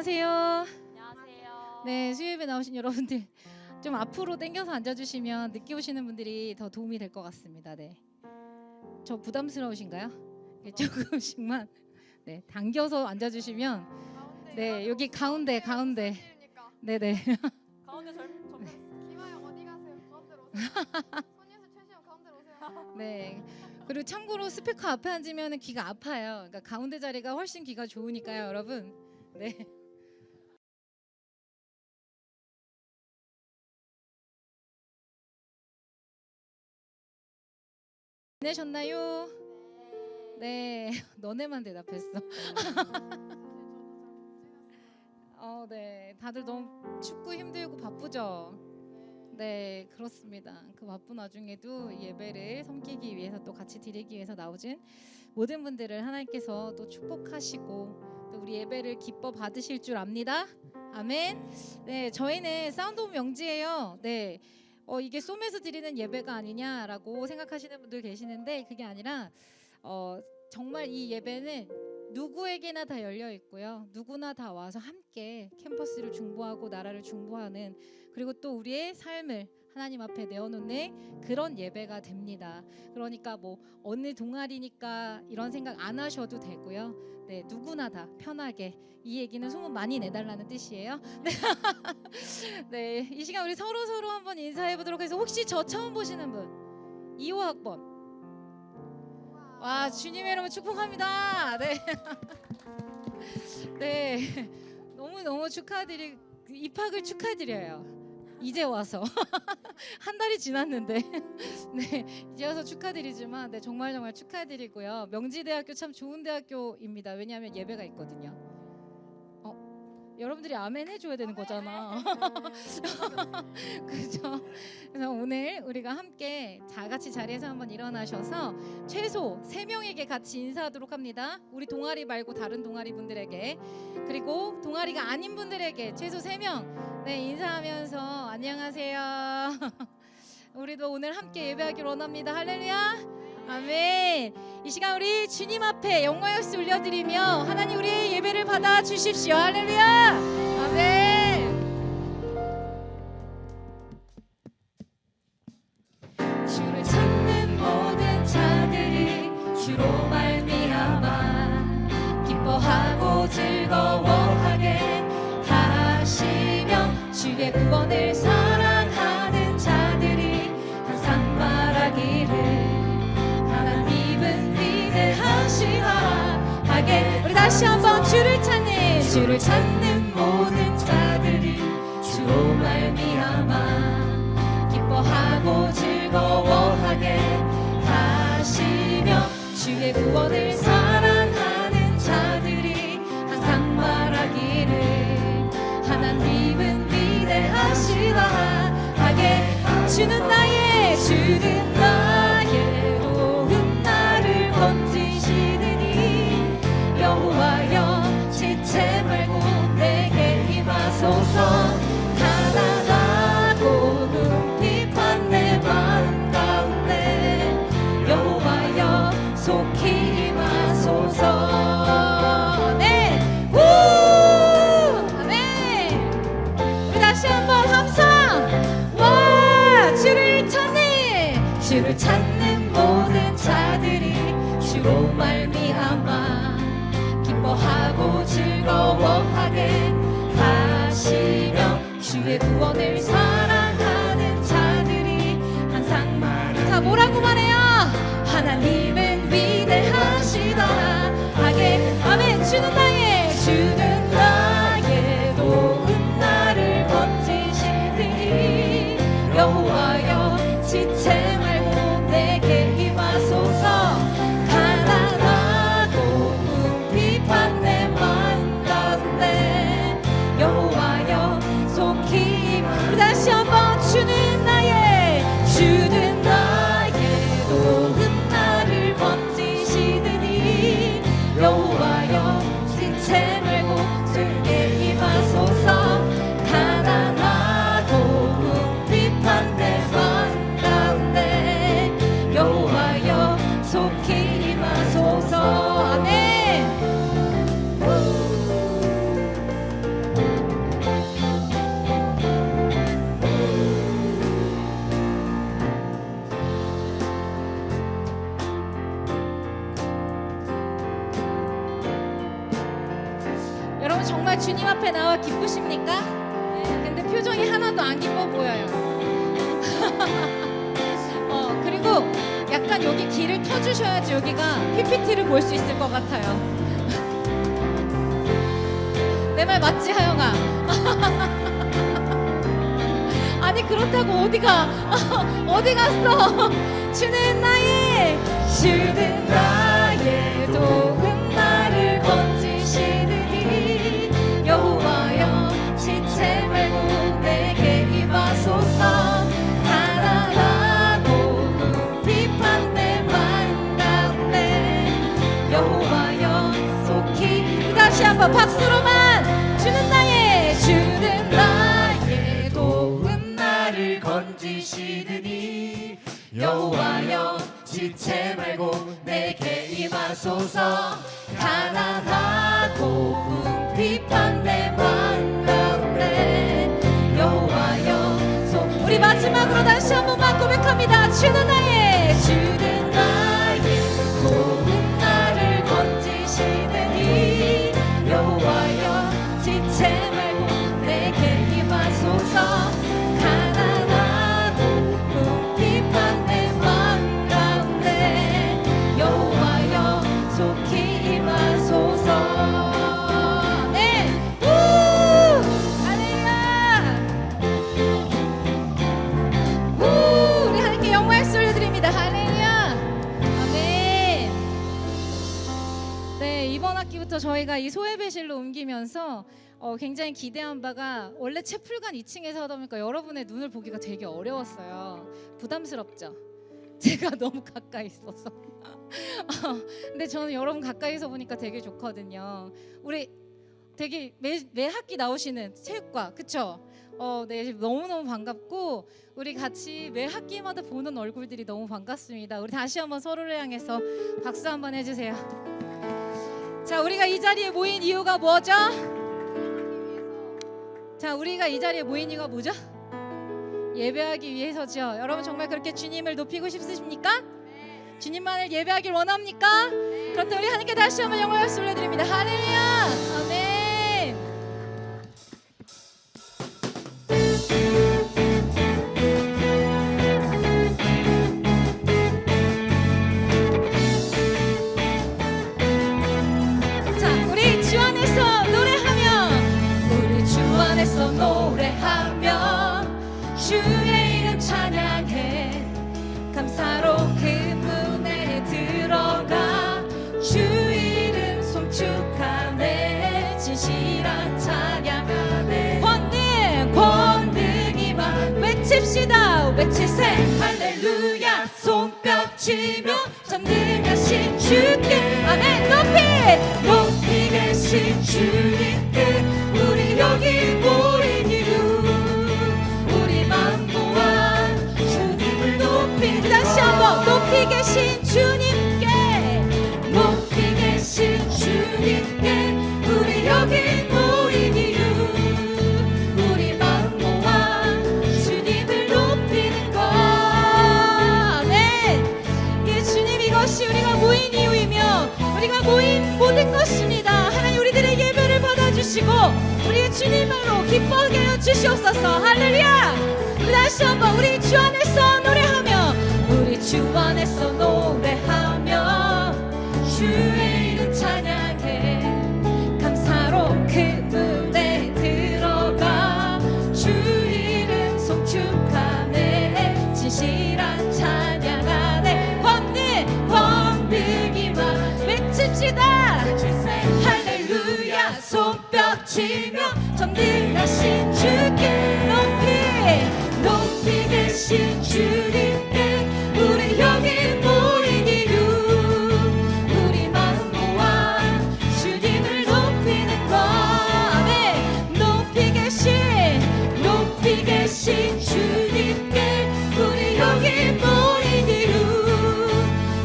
안녕하세요. 안녕하세요. 네, 수요일에 나오신 여러분들 좀 앞으로 당겨서 앉아주시면 늦게 오시는 분들이 더 도움이 될 것 같습니다. 네, 저 부담스러우신가요? 네, 조금씩만 네 당겨서 앉아주시면 네 여기 가운데 네네 가운데 젊은 김하영 어디 가세요? 가운데로 오세요. 손예수 최시영 가운데로 오세요. 네. 그리고 참고로 스피커 앞에 앉으면 귀가 아파요. 그러니까 가운데 자리가 훨씬 귀가 좋으니까요, 여러분. 네. 지내셨나요? 네. 너네만 대답했어. 네. 다들 너무 춥고 힘들고 바쁘죠? 네, 그렇습니다. 그 바쁜 와중에도 예배를 섬기기 위해서 또 같이 드리기 위해서 나오신 모든 분들을 하나님께서 또 축복하시고 또 우리 예배를 기뻐 받으실 줄 압니다. 아멘. 네, 저희는 사운드 오브 명지예요. 네. 이게 쏨에서 드리는 예배가 아니냐라고 생각하시는 분들 계시는데 그게 아니라 정말 이 예배는 누구에게나 다 열려 있고요. 누구나 다 와서 함께 캠퍼스를 중보하고 나라를 중보하는 그리고 또 우리의 삶을 하나님 앞에 내어놓는 그런 예배가 됩니다. 그러니까 뭐 어느 동아리니까 이런 생각 안 하셔도 되고요. 네, 누구나 다 편하게 이 얘기는 소문 많이 내달라는 뜻이에요. 네, 네, 이 시간 우리 서로 한번 인사해 보도록 해서 혹시 저 처음 보시는 분 2호 학번 와 주님의 이름을 축복합니다. 네, 네, 너무 입학을 축하드려요. 이제 와서 한 달이 지났는데 네 이제 와서 축하드리지만 네 정말 축하드리고요. 명지대학교 참 좋은 대학교입니다. 왜냐하면 예배가 있거든요. 여러분들이 아멘 해줘야 되는 거잖아. 그죠? 그래서 오늘 우리가 함께 다 같이 자리에서 한번 일어나셔서 최소 3명에게 같이 인사하도록 합니다. 우리 동아리 말고 다른 동아리 분들에게 그리고 동아리가 아닌 분들에게 최소 3명 네 인사하면서 안녕하세요. 우리도 오늘 함께 예배하기를 원합니다. 할렐루야. 아멘. 이 시간 우리 주님 앞에 영광의 박수 올려드리며 하나님 우리의 예배를 받아 주십시오. 할렐루야. 아멘. 주를 찾는 모든 자들이 주로 말미암아 기뻐하고 즐거워하게 하시며 주의 구원을 사랑하는 자들이 항상 말하기를 하게 우리 다시 한번 주를 찾는 모든 자들이 주로 말미암아 기뻐하고 즐거워하게 하시며 주의 구원을 사랑하는 자들이 항상 말하기를 하나님은 위대하시다 하게 주는 나의 도움 나를 건지시느니 여호와여 지체 말고 내게 임하소서 가난하고 궁핍한 내 마음 가운데 여호와여 속히 임하소서. 네, 우 아멘. 우리 다시 한번 함성. 와 주를 찾는 모든 자들이 주로 말미암아 기뻐하고 즐거워하게 하시며 주의 구원을 사랑하는 자들이 항상 말하는 자 뭐라고 말해요? 하나님은 위대하시다 하게 아멘. 주는 나의 도움 나를 건지시니 여호와여 지체 말고 내게 임하소서 가난하고 궁핍한 내 마음 가운데 여호와여 속히 우리 다시 한번 주는 나의 도움 나를 건지시느니 여호와여 지체 말고 내게 임하소서 가난하고 궁핍한 내 마음 가운데 여호와여 속히 임하소서. 아멘. 여러분 정말 주님 앞에 나와 기쁘십니까? 근데 표정이 하나도 안 기뻐 보여요. 그리고 약간 여기 길을 터주셔야지 여기가 PPT를 볼 수 있을 것 같아요. 내 말 맞지, 하영아? 아니 그렇다고 어디가 어디 갔어? 주는 나의 도움 나를 건지시느니 여호와여 지체 말고 내게 임하소서. 가난하고 비판 내 마음 가운데 여호와여 속히. 다시 한번 박수로만. 주는 나의 도움 나를 건지시느니 여호와여 지체 말고 내게 임하소서. 가난하고 비판 내 마음 가운데 여호와여 속. 우리 마지막으로 다시 한 번만 고백합니다. 주는 나의 도움 나를 건지시느니 여호와여 지체 말고 내게 임하소서. 가난하고 비판 내 마음 가운데 여호와여 속히 임하소서. 네, 우 할렐루야. 우 우리 하나님께 영광의 소리 올려드립니다. 할렐루야. 아멘. 네, 이번 학기부터 저희가 이 소예배실로 옮기면서 굉장히 기대한 바가, 원래 채플관 2층에서 하다 보니까 여러분의 눈을 보기가 되게 어려웠어요. 부담스럽죠? 제가 너무 가까이 있어서. 근데 저는 여러분 가까이서 보니까 되게 좋거든요. 우리 되게 매 학기 나오시는 체육과, 그쵸? 네, 너무너무 반갑고 우리 같이 매 학기마다 보는 얼굴들이 너무 반갑습니다. 우리 다시 한번 서로를 향해서 박수 한번 해주세요. 자, 우리가 이 자리에 모인 이유가 뭐죠? 자, 우리가 이 자리에 모인 이유가 뭐죠? 예배하기 위해서죠. 여러분 정말 그렇게 주님을 높이고 싶으십니까? 네. 주님만을 예배하길 원합니까? 네. 그렇다면 우리 하나님께 다시 한번 영광을 올려드립니다. 할렐루야. 아멘. 노래하며 주의 이름 찬양해. 감사로 그 문에 들어가 주 이름 송축하네. 진실한 찬양하네. 권능이만 외칩시다. 외치세 할렐루야. 손뼉치며 전능하신 주께 아멘. 높이 계신 주님께 우리 여기 모인 이유 우리 마음 모아 주님을 높이. 다시 한번 높이 계신 주님께 높이 계신 주님께 우리 여기 모인 이유 우리 마음 모아 주님을 높이는 것. 아멘. 예, 주님 이것이 우리가 모인 이유이며 우리가 모인 모든 것입니다. 하나님 우리들의 예배를 받아주시고 우리 주님으로 기뻐하게 하여 주시옵소서. 할렐루야. 다시 한번 우리 주 안에서 노래하며 우리 주 안에서 노래하며 주의 이름 찬양해. 감사로 그 문에 들어가 주 이름 송축하네. 진실한 찬양하네. 권능이만 외칩시다. 할렐루야. 손뼉치며 전능하신 주께 높이 계신 주님께 우리 여기 모인 이유 우리 마음 모아 주님을 높이는 것. 아멘. 높이 계신 주님께 우리 여기 모인 이유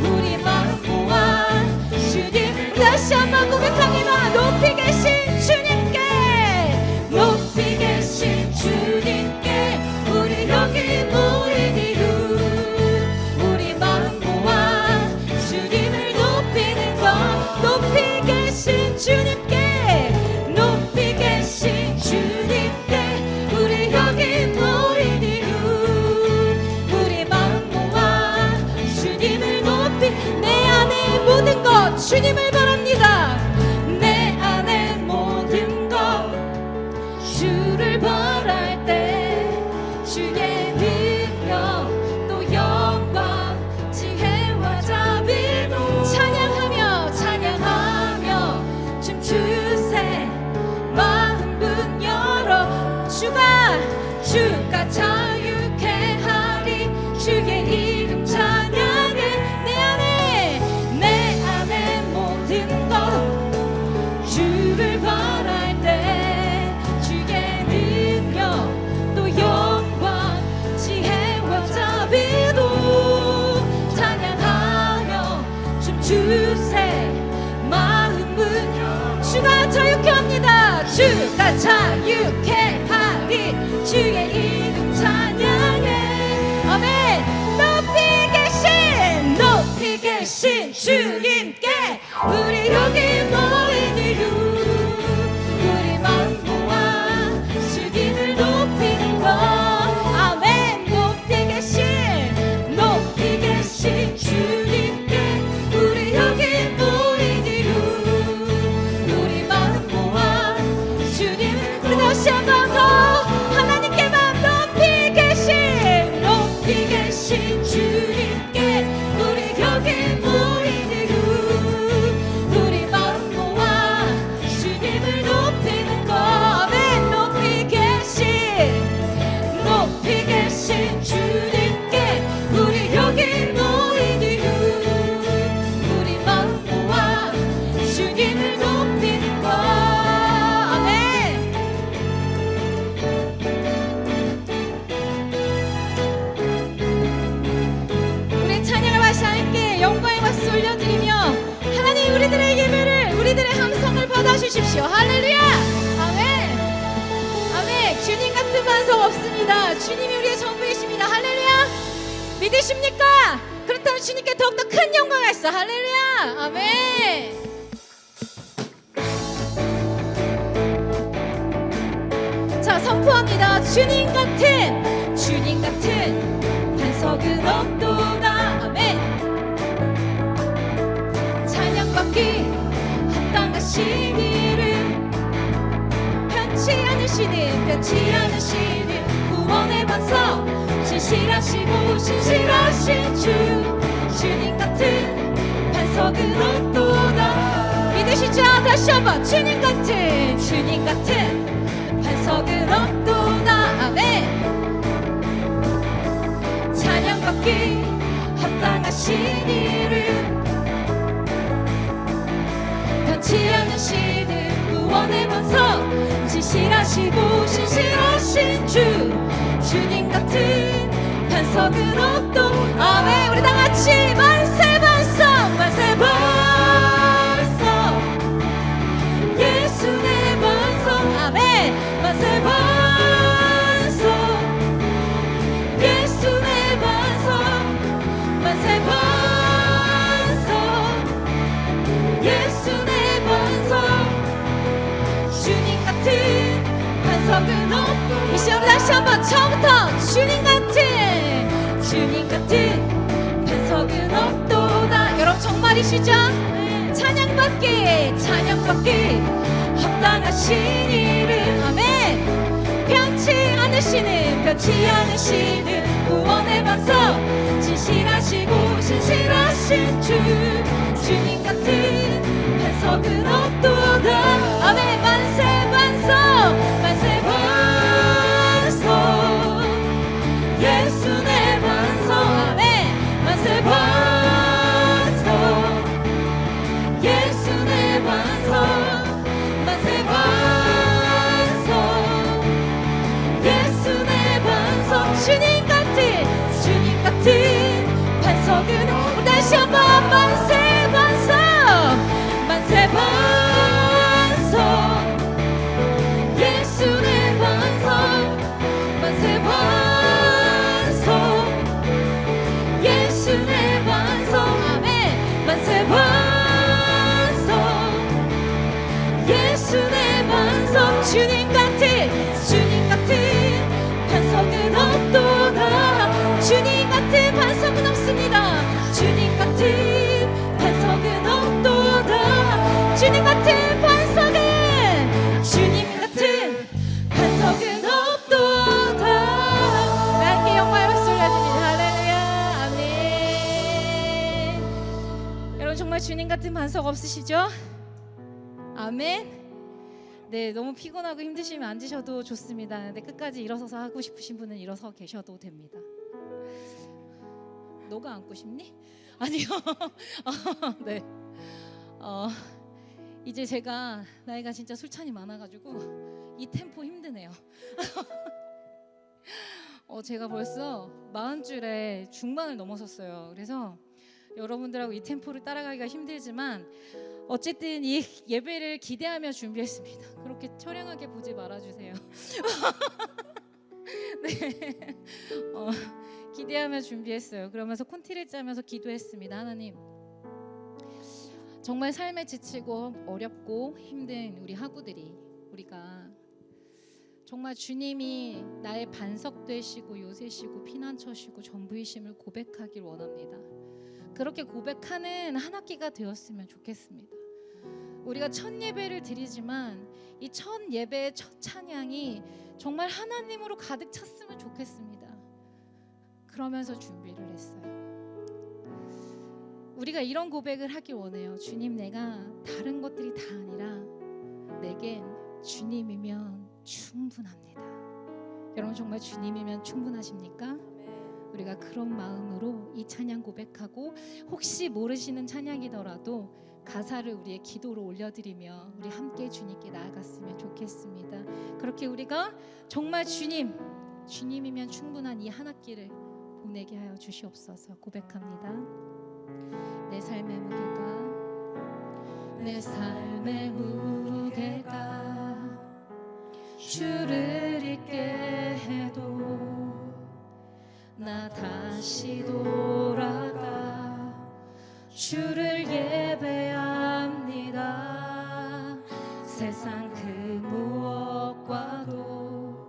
우리 마음 모아 주님. 다시 한번 고백합니다. 높이 계신 주님께 높이 계신 주님께 우리 여기 모인 이유 다시 한 번 더 하나님께만 높이 계신 주님께 우리 여기 모인 이후 우리 마음 모아 주님을 높이는 것. 아멘. 높이 계신 주님께 우리 여기 모인 이후 우리 마음 모아 주님을 높이는 것. 아멘. 우리 찬양을 다시 함께 영광의 박수 올려드리며 하나님 우리들의 예배를 우리들의 함성을 받아주십시오. 할렐루야. 아멘. 아멘. 주님 같은 반석 없습니다. 주님이 우리의 전부이십니다. 할렐루야. 믿으십니까? 그렇다면 주님께 더욱더 큰 영광을 하시소. 할렐루야. 아멘. 자, 선포합니다. 주님 같은 반석은 없도다. 아멘. 찬양받기 합당하신 이름 변치 않으시는 구원의 반석 진실하시고 신실하신 주님 같은 반석은 없도다. 믿으시죠? 다시 한번 주님 같은 반석은 없도다. 아멘. 찬양받기 합당하신 이름 변치 않으시는 구원의 반석 진실하시고 신실하신 주님 같은 반석은 없도. 아멘. 우리 다같이 만세 반석 만세 반석 예수 내 반석. 아멘. 만세 반석 예수 내 반석 만세 반석 예수 내 반석 주님 같은 반석은 없고. 이 시간 다시 한번 처음부터 주님 같은 반석은 없도다. 여러분 정말이시죠? 찬양받기 합당하신 이름. 아멘. 변치 않으시는 구원의 반석 진실하시고 신실하신 주님 같은 반석은 없도다. 아멘. 만세 반석 예수 내 반석. 아멘. 만세 반석 예수 내 반석 만세 반석 예수 내 반석 주님 같은 반석은. 다시 한번 만세 반석 예수 내 반석 만세 반석 예수 내 반석. 아멘. 만세 반석 예수 내 반석 주님 같은 반석은 없도다. 주님 같은 반석은 없습니다. 주님 같은 반석은 없도다. 주님 같은 반석은 없도다. 함께 영광의 박수 올려드립니다. 할렐루야. 아멘. 여러분 정말 주님 같은 반석 없으시죠? 아멘. 네, 너무 피곤하고 힘드시면 앉으셔도 좋습니다. 근데 끝까지 일어서서 하고 싶으신 분은 일어서 계셔도 됩니다. 너가 앉고 싶니? 아니요. 네. 이제 제가 나이가 진짜 술찬이 많아가지고 이 템포 힘드네요. 제가 벌써 40줄에 중반을 넘어섰어요. 그래서 여러분들하고 이 템포를 따라가기가 힘들지만 어쨌든 이 예배를 기대하며 준비했습니다. 그렇게 처량하게 보지 말아주세요. 네, 기대하며 준비했어요. 그러면서 콘티를 짜면서 기도했습니다. 하나님, 정말 삶에 지치고 어렵고 힘든 우리 하구들이, 우리가 정말 주님이 나의 반석 되시고 요새시고 피난처시고 전부이심을 고백하길 원합니다. 그렇게 고백하는 한 학기가 되었으면 좋겠습니다. 우리가 첫 예배를 드리지만 이 첫 예배의 첫 찬양이 정말 하나님으로 가득 찼으면 좋겠습니다. 그러면서 준비를 했어요. 우리가 이런 고백을 하길 원해요. 주님, 내가 다른 것들이 다 아니라 내겐 주님이면 충분합니다. 여러분 정말 주님이면 충분하십니까? 우리가 그런 마음으로 이 찬양 고백하고, 혹시 모르시는 찬양이더라도 가사를 우리의 기도로 올려드리며 우리 함께 주님께 나아갔으면 좋겠습니다. 그렇게 우리가 정말 주님이면 충분한 이 한 학기를 보내게 하여 주시옵소서. 고백합니다. 내 삶의 무게가 주를 잊게 해도 나 다시 돌아가 주를 예배합니다. 세상 그 무엇과도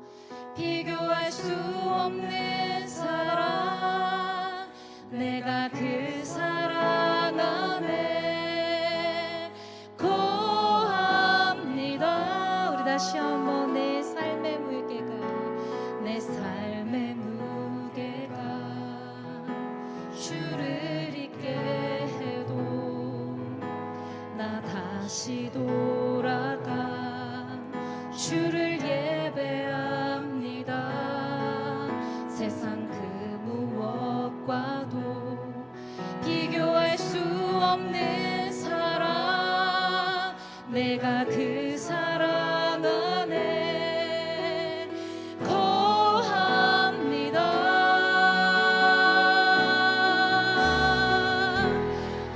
비교할 수 없는 사랑, 내가 그 사랑 안에 거합니다. 우리 다시 한번 내 삶의 무게가 주를 잊게 해도 나 다시 돌아가 주를 예배합니다. 세상 그 무엇과도 비교할 수 없는 사랑, 내가 그 사랑 안에 거합니다.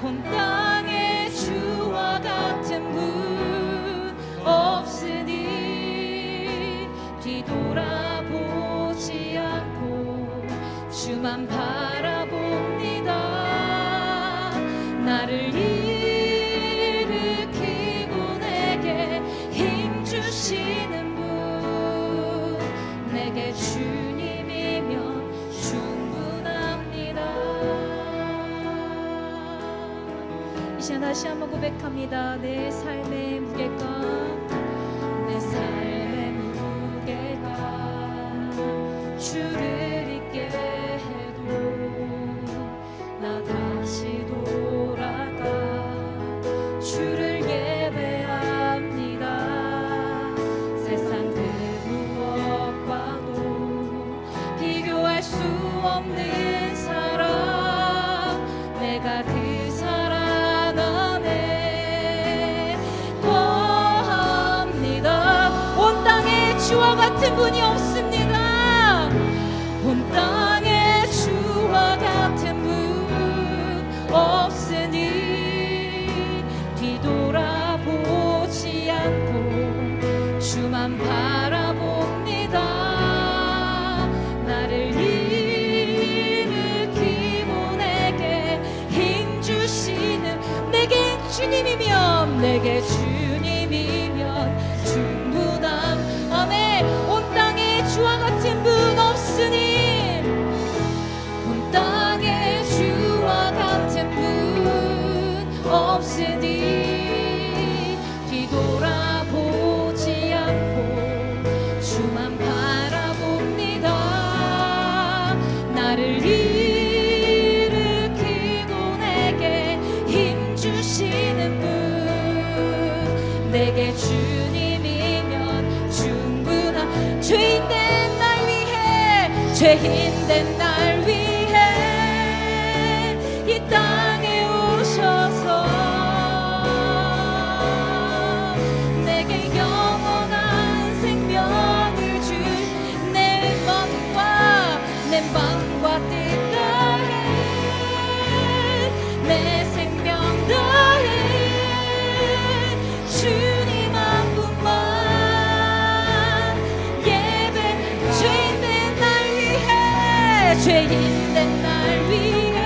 온 땅에 주와 같은 분 없으니 뒤돌아보지 않고 주만 바라봅니다. 나를 일으키고 내게 힘 주시는 분, 내게 주님이면 충분합니다. 이 시간 다시 한번 고백합니다. 내 삶의 무게가 주를 잊게 해도 나 다시 돌아가 주를 예배합니다. 세상 그 무엇과도 비교할 수 없는 사랑, 내가 그 사랑 안에 거합니다. 온 땅에 주와 같은 분이 없습니다. 온 땅에 주와 같은 분 없으니 뒤돌아보지 않고 주만 바라봅니다. 나를 일으키고 내게 힘 주시는, 내게 주님이면 충분함. 아멘. 온 땅에 주와 같은 분 없으니, 온 땅에 주와 같은 분 없으니 뒤돌아보지 않고 주만 바라봅니다. 나를 일으키고 내게 힘 주시는 분, 내게 주님이면 충분한. 죄인된 날 위해 이 땅에 오셔서 내게 영원한 생명을 주, 내 마음과 뜻 다해 내 생명 다해 주님 한 분만 예배. 죄인된 날 위해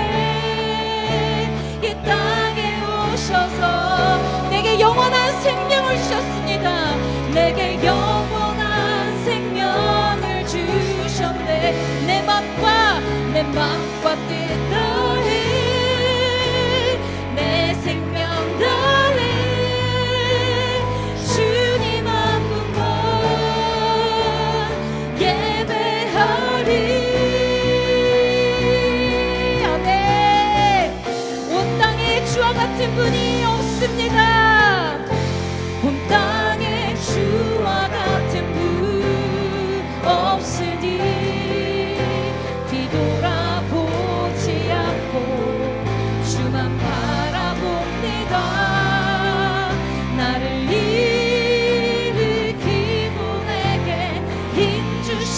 이 땅에 오셔서 내게 영원한 생명을 주셨습니다. 내게 영원한 생명을 주셨네. 내 맘과 뜻 다해 내 생명 다해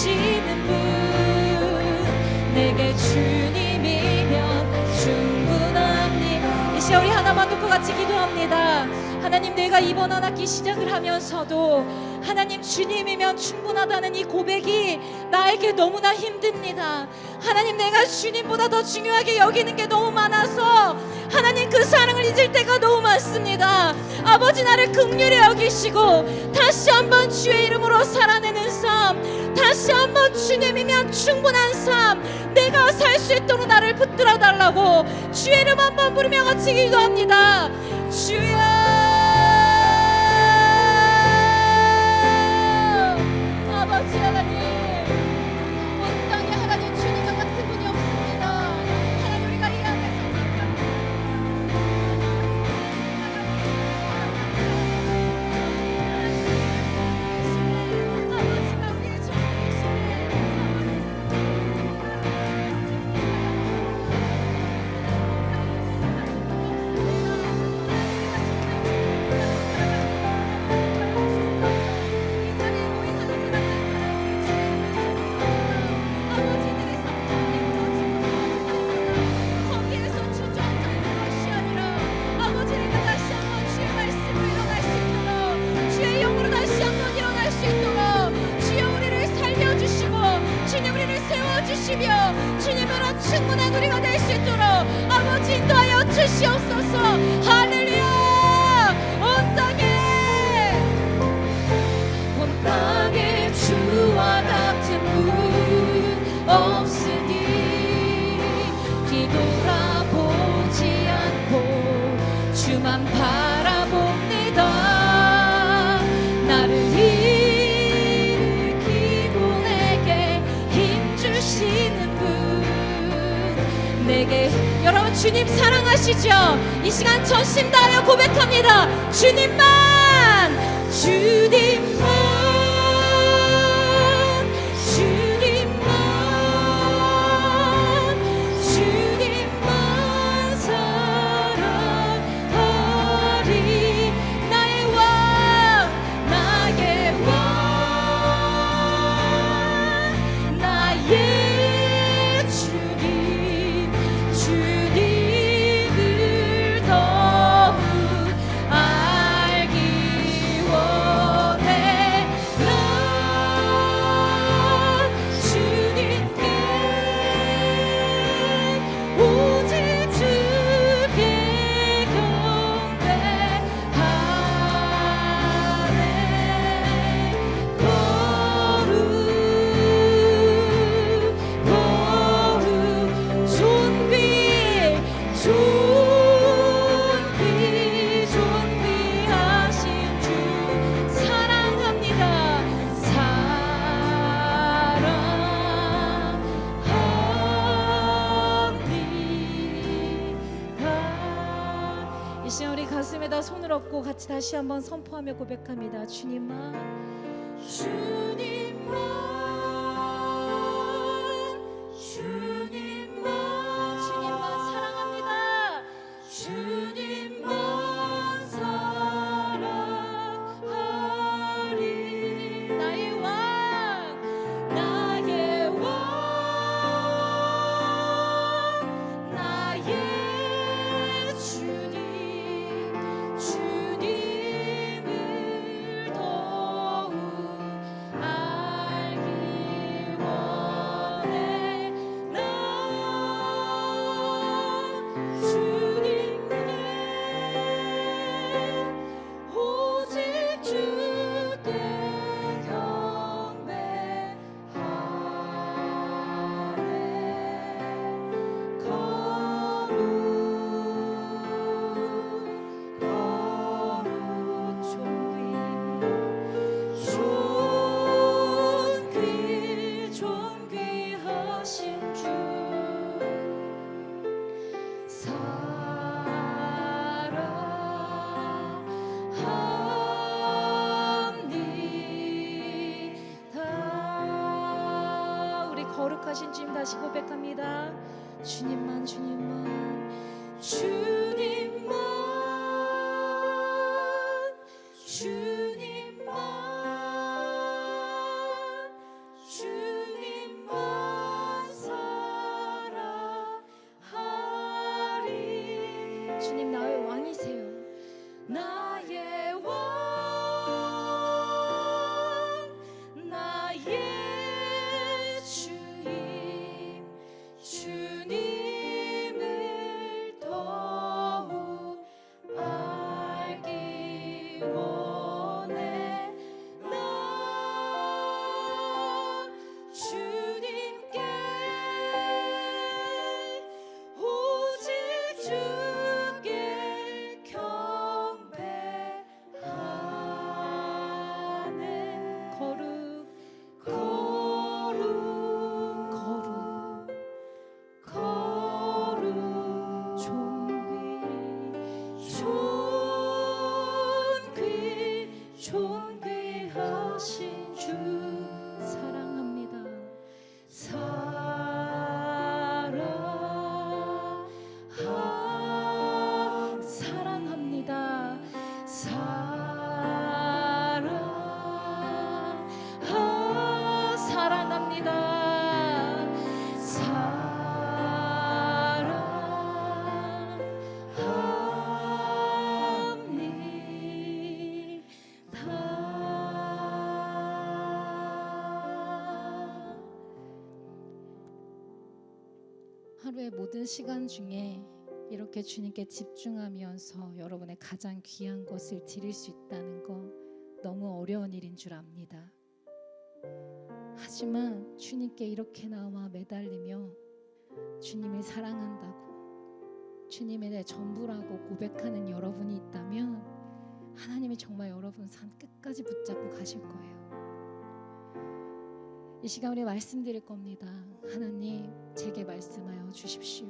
주시는 분 내게 주님이면 충분합니다. 이 시간 우리 하나만 놓고 같이 기도합니다. 하나님, 내가 이번 한 학기 시작을 하면서도 하나님 주님이면 충분하다는 이 고백이 나에게 너무나 힘듭니다. 하나님, 내가 주님보다 더 중요하게 여기는 게 너무 많아서 하나님 그 사랑을 잊을 때가 너무 많습니다. 아버지, 나를 긍휼히 여기시고 다시 한번 주의 이름으로 살아내는 삶, 다시 한번 주님이면 충분한 삶 내가 살 수 있도록 나를 붙들어 달라고 주의 이름 한번 부르며 같이 기도합니다. 주여, 아버지 하나님, 온 땅에 하나님 주님과 같은 분이 없습니다. 하나님, 우리가 이 안에서 아버지가 우리의 주님으로 충분한 우리가 될 수 있도록 아버지 인도하여 주시옵소서. 할렐루야. 온 땅에 주와 같은 분 없으니 뒤돌아보지 않고 주만 바라봅니다. 나를 일으키고 내게 힘주시는 내게. 여러분, 주님 사랑하시죠? 이 시간 전심 다하여 고백합니다. 주님만, 주님만, 주님만, 주님만 사랑하리. 나의 왕, 나의 왕, 나의 주님을 더욱 알기 원해. 난 주님께 오직 주께 경배하네. 거룩 존귀하신 주 사랑합니다. 사랑합니다. 이 시간 우리 가슴에다 손을 얹고 같이 다시 한번 선포하며 고백합니다. 주님만, 주님만, 주님만, 주님만 사랑합니다. 주님만 사랑하리. 나의 왕, 나의 왕, 나의 주님, 주님을 더욱 알기 원해. 난 주님께 오직 주께 경배하네. 거룩 존귀하신 주 사랑합니다. 우리 거룩하신 주님 다시 고백합니다. 주님만, 주님만, 주님만, 주님만, 주님만 하루의 모든 시간 중에 이렇게 주님께 집중하면서 여러분의 가장 귀한 것을 드릴 수 있다는 거 너무 어려운 일인 줄 압니다. 하지만 주님께 이렇게 나와 매달리며 주님을 사랑한다고, 주님의 내 전부라고 고백하는 여러분이 있다면 하나님이 정말 여러분 산 끝까지 붙잡고 가실 거예요. 이 시간 우리 말씀드릴 겁니다. 하나님, 제게 말씀하여 주십시오.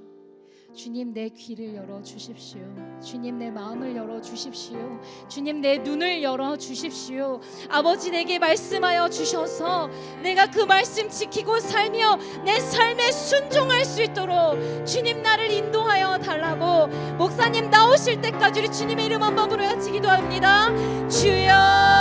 주님, 내 귀를 열어 주십시오. 주님, 내 마음을 열어 주십시오. 주님, 내 눈을 열어 주십시오. 아버지, 내게 말씀하여 주셔서 내가 그 말씀 지키고 살며 내 삶에 순종할 수 있도록 주님 나를 인도하여 달라고 목사님 나오실 때까지 우리 주님의 이름 한번 부르어 기도합니다. 주여,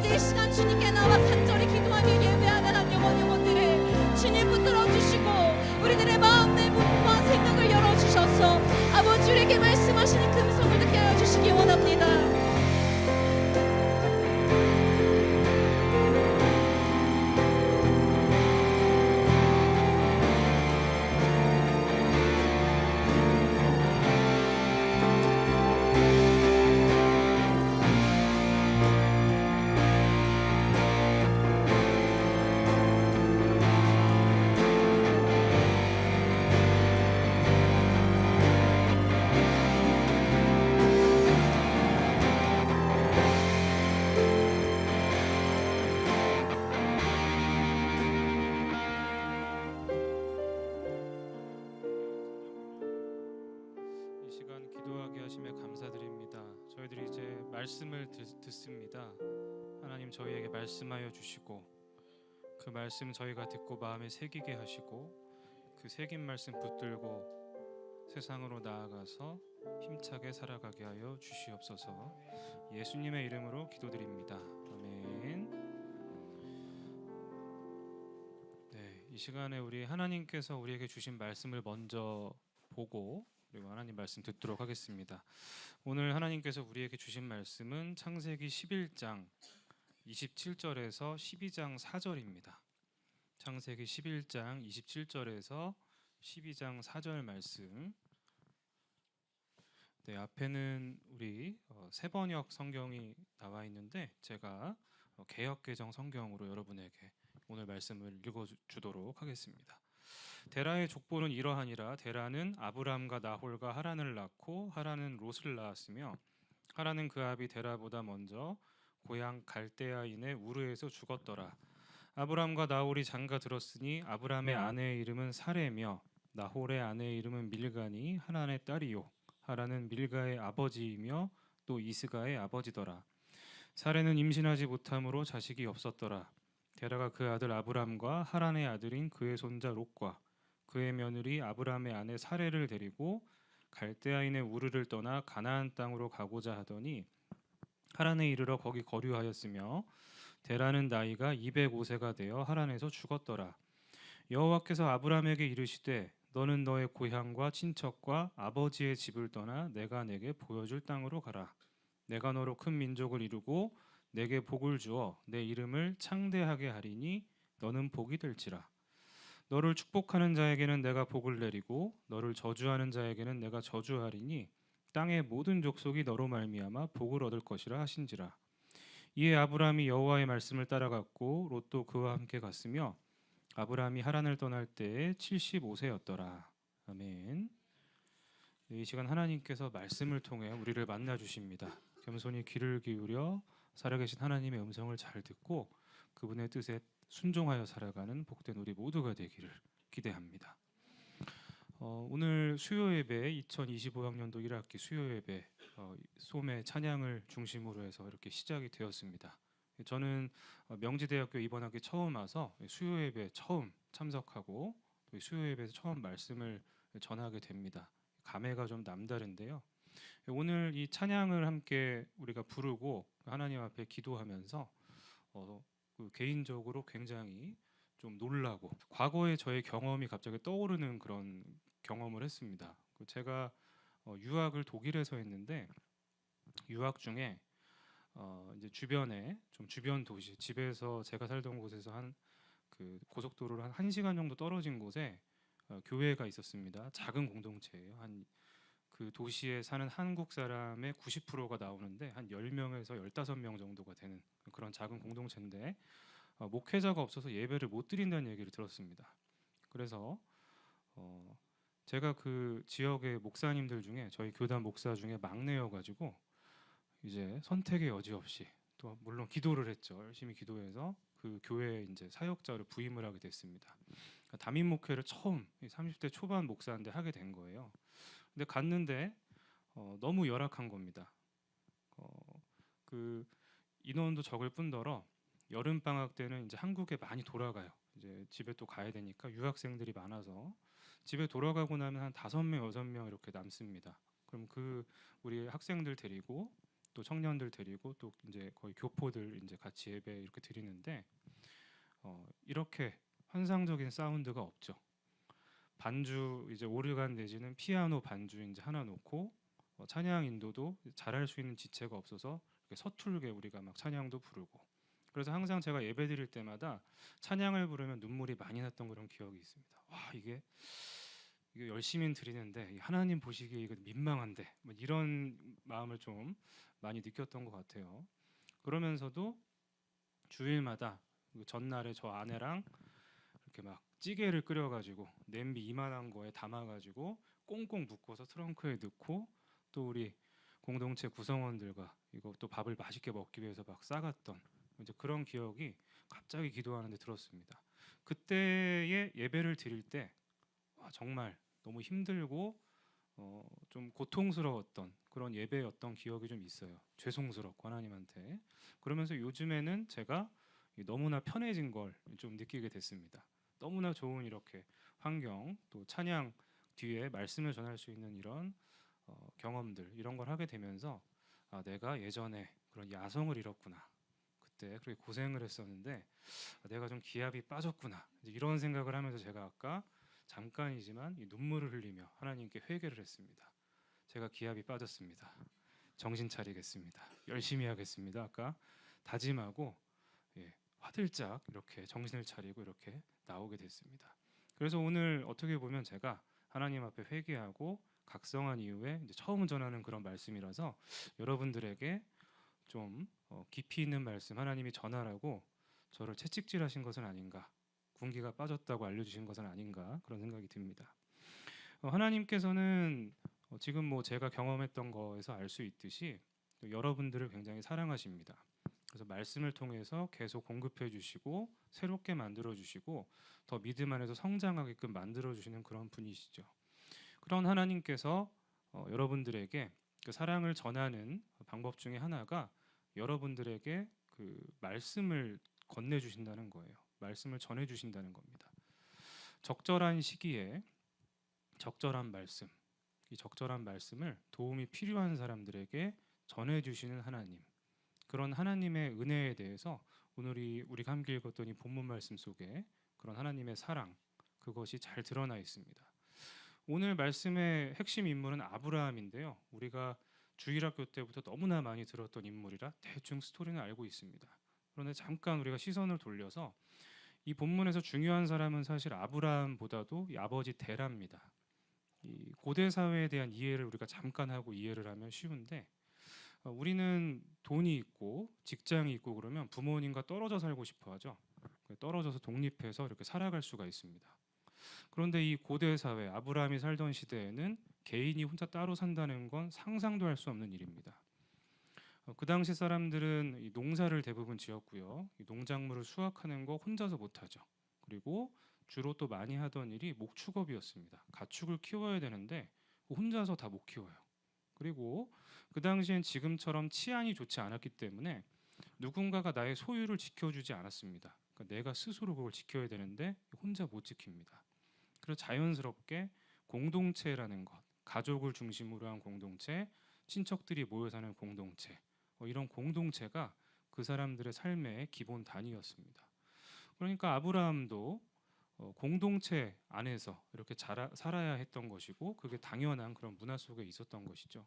이 시간 주님께 나와 간절히 기도하며 예배하는 한 영혼들을 주님 붙들어 주시고 우리들의 마음 내 문과 생각을 열어주셔서 아버지 우리에게 말씀하시는 그 음성을 듣게 하여 주시기 원합니다. 저희들이 이제 말씀을 듣습니다. 하나님 저희에게 말씀하여 주시고 그 말씀 저희가 듣고 마음에 새기게 하시고 그 새긴 말씀 붙들고 세상으로 나아가서 힘차게 살아가게 하여 주시옵소서. 예수님의 이름으로 기도드립니다. 아멘. 네, 이 시간에 우리 하나님께서 우리에게 주신 말씀을 먼저 보고 그리고 하나님 말씀 듣도록 하겠습니다. 오늘 하나님께서 우리에게 주신 말씀은 창세기 11장 27절에서 12장 4절입니다. 창세기 11장 27절에서 12장 4절 말씀. 네, 앞에는 우리 세번역 성경이 나와 있는데 제가 개역개정 성경으로 여러분에게 오늘 말씀을 읽어주도록 하겠습니다. 데라의 족보는 이러하니라. 데라는 아브람과 나홀과 하란을 낳고 하란은 롯을 낳았으며 하란은 그 아비 데라보다 먼저 고향 갈대아인의 우르에서 죽었더라. 아브람과 나홀이 장가 들었으니 아브람의 아내의 이름은 사레며 나홀의 아내의 이름은 밀가니 하란의 딸이요 하란은 밀가의 아버지이며 또 이스가의 아버지더라. 사레는 임신하지 못함으로 자식이 없었더라. 데라가 그 아들 아브람과 하란의 아들인 그의 손자 롯과 그의 며느리 아브람의 아내 사레를 데리고 갈대아인의 우르를 떠나 가나안 땅으로 가고자 하더니 하란에 이르러 거기 거류하였으며 데라는 나이가 205세가 되어 하란에서 죽었더라. 여호와께서 아브람에게 이르시되 너는 너의 고향과 친척과 아버지의 집을 떠나 내가 내게 보여줄 땅으로 가라. 내가 너로 큰 민족을 이루고 내게 복을 주어 내 이름을 창대하게 하리니 너는 복이 될지라. 너를 축복하는 자에게는 내가 복을 내리고 너를 저주하는 자에게는 내가 저주하리니 땅의 모든 족속이 너로 말미암아 복을 얻을 것이라 하신지라. 이에 아브람이 여호와의 말씀을 따라갔고 롯도 그와 함께 갔으며 아브람이 하란을 떠날 때에 75세였더라. 아멘. 이 시간 하나님께서 말씀을 통해 우리를 만나 주십니다. 겸손히 귀를 기울여 살아계신 하나님의 음성을 잘 듣고 그분의 뜻에 순종하여 살아가는 복된 우리 모두가 되기를 기대합니다. 오늘 수요예배 2025학년도 1학기 수요예배 소매 찬양을 중심으로 해서 이렇게 시작이 되었습니다. 저는 명지대학교 이번학기 처음 와서 수요예배 처음 참석하고 수요예배에서 처음 말씀을 전하게 됩니다. 감회가 좀 남다른데요. 오늘 이 찬양을 함께 우리가 부르고 하나님 앞에 기도하면서 개인적으로 굉장히 좀 놀라고 과거의 저의 경험이 갑자기 떠오르는 그런 경험을 했습니다. 제가 유학을 독일에서 했는데 유학 중에 이제 주변에 좀 주변 도시 집에서 제가 살던 곳에서 한 그 고속도로를 한 1시간 정도 떨어진 곳에 교회가 있었습니다. 작은 공동체예요. 한 그 도시에 사는 한국 사람의 90%가 나오는데 한 10명에서 15명 정도가 되는 그런 작은 공동체인데 목회자가 없어서 예배를 못 드린다는 얘기를 들었습니다. 그래서 제가 그 지역의 목사님들 중에 저희 교단 목사 중에 막내여가지고 이제 선택의 여지 없이 또 물론 기도를 했죠. 열심히 기도해서 그 교회에 이제 사역자로 부임을 하게 됐습니다. 그러니까 담임 목회를 처음 30대 초반 목사인데 하게 된 거예요. 근데 갔는데 너무 열악한 겁니다. 그 인원도 적을 뿐더러 여름 방학 때는 이제 한국에 많이 돌아가요. 이제 집에 또 가야 되니까 유학생들이 많아서 집에 돌아가고 나면 한 5명, 6명 이렇게 남습니다. 그럼 그 우리 학생들 데리고 또 청년들 데리고 또 이제 거의 교포들 이제 같이 예배 이렇게 드리는데 이렇게 환상적인 사운드가 없죠. 반주 이제 오르간 내지는 피아노 반주 이제 하나 놓고 찬양 인도도 잘할 수 있는 지체가 없어서 이렇게 서툴게 우리가 막 찬양도 부르고 그래서 항상 제가 예배 드릴 때마다 찬양을 부르면 눈물이 많이 났던 그런 기억이 있습니다. 와 이게 열심히 드리는데 하나님 보시기에 이거 민망한데 뭐 이런 마음을 좀 많이 느꼈던 것 같아요. 그러면서도 주일마다 그 전날에 저 아내랑 이렇게 막 찌개를 끓여가지고 냄비 이만한 거에 담아가지고 꽁꽁 묶어서 트렁크에 넣고 또 우리 공동체 구성원들과 이거 또 밥을 맛있게 먹기 위해서 막 싸갔던 이제 그런 기억이 갑자기 기도하는데 들었습니다. 그때의 예배를 드릴 때 정말 너무 힘들고 좀 고통스러웠던 그런 예배였던 기억이 좀 있어요. 죄송스럽고 하나님한테. 그러면서 요즘에는 제가 너무나 편해진 걸 좀 느끼게 됐습니다. 너무나 좋은 이렇게 환경 또 찬양 뒤에 말씀을 전할 수 있는 이런 경험들 이런 걸 하게 되면서 내가 예전에 그런 야성을 잃었구나. 그때 그렇게 고생을 했었는데 내가 좀 기압이 빠졌구나. 이제 이런 생각을 하면서 제가 아까 잠깐이지만 이 눈물을 흘리며 하나님께 회개를 했습니다. 제가 기압이 빠졌습니다. 정신 차리겠습니다. 열심히 하겠습니다. 아까 다짐하고 화들짝 이렇게 정신을 차리고 이렇게 나오게 됐습니다. 그래서 오늘 어떻게 보면 제가 하나님 앞에 회개하고 각성한 이후에 이제 처음 전하는 그런 말씀이라서 여러분들에게 좀 깊이 있는 말씀 하나님이 전하라고 저를 채찍질하신 것은 아닌가, 군기가 빠졌다고 알려주신 것은 아닌가 그런 생각이 듭니다. 하나님께서는 지금 뭐 제가 경험했던 거에서 알 수 있듯이 여러분들을 굉장히 사랑하십니다. 그래서 말씀을 통해서 계속 공급해 주시고 새롭게 만들어 주시고 더 믿음 안에서 성장하게끔 만들어 주시는 그런 분이시죠. 그런 하나님께서 여러분들에게 그 사랑을 전하는 방법 중에 하나가 여러분들에게 그 말씀을 건네 주신다는 거예요. 말씀을 전해 주신다는 겁니다. 적절한 시기에 적절한 말씀, 이 적절한 말씀을 도움이 필요한 사람들에게 전해 주시는 하나님. 그런 하나님의 은혜에 대해서 오늘 우리가 함께 읽었던 이 본문 말씀 속에 그런 하나님의 사랑 그것이 잘 드러나 있습니다. 오늘 말씀의 핵심 인물은 아브라함인데요. 우리가 주일학교 때부터 너무나 많이 들었던 인물이라 대충 스토리는 알고 있습니다. 그런데 잠깐 우리가 시선을 돌려서 이 본문에서 중요한 사람은 사실 아브라함보다도 이 아버지 데라입니다. 이 고대 사회에 대한 이해를 우리가 잠깐 하고 이해를 하면 쉬운데 우리는 돈이 있고 직장이 있고 그러면 부모님과 떨어져 살고 싶어 하죠. 떨어져서 독립해서 이렇게 살아갈 수가 있습니다. 그런데 이 고대 사회 아브라함이 살던 시대에는 개인이 혼자 따로 산다는 건 상상도 할 수 없는 일입니다. 그 당시 사람들은 이 농사를 대부분 지었고요. 이 농작물을 수확하는 거 혼자서 못하죠. 그리고 주로 또 많이 하던 일이 목축업이었습니다. 가축을 키워야 되는데 혼자서 다 못 키워요. 그리고 그 당시엔 지금처럼 치안이 좋지 않았기 때문에 누군가가 나의 소유를 지켜주지 않았습니다. 그러니까 내가 스스로 그걸 지켜야 되는데 혼자 못 지킵니다. 그래서 자연스럽게 공동체라는 것, 가족을 중심으로 한 공동체, 친척들이 모여 사는 공동체, 이런 공동체가 그 사람들의 삶의 기본 단위였습니다. 그러니까 아브라함도 공동체 안에서 이렇게 살아야 했던 것이고 그게 당연한 그런 문화 속에 있었던 것이죠.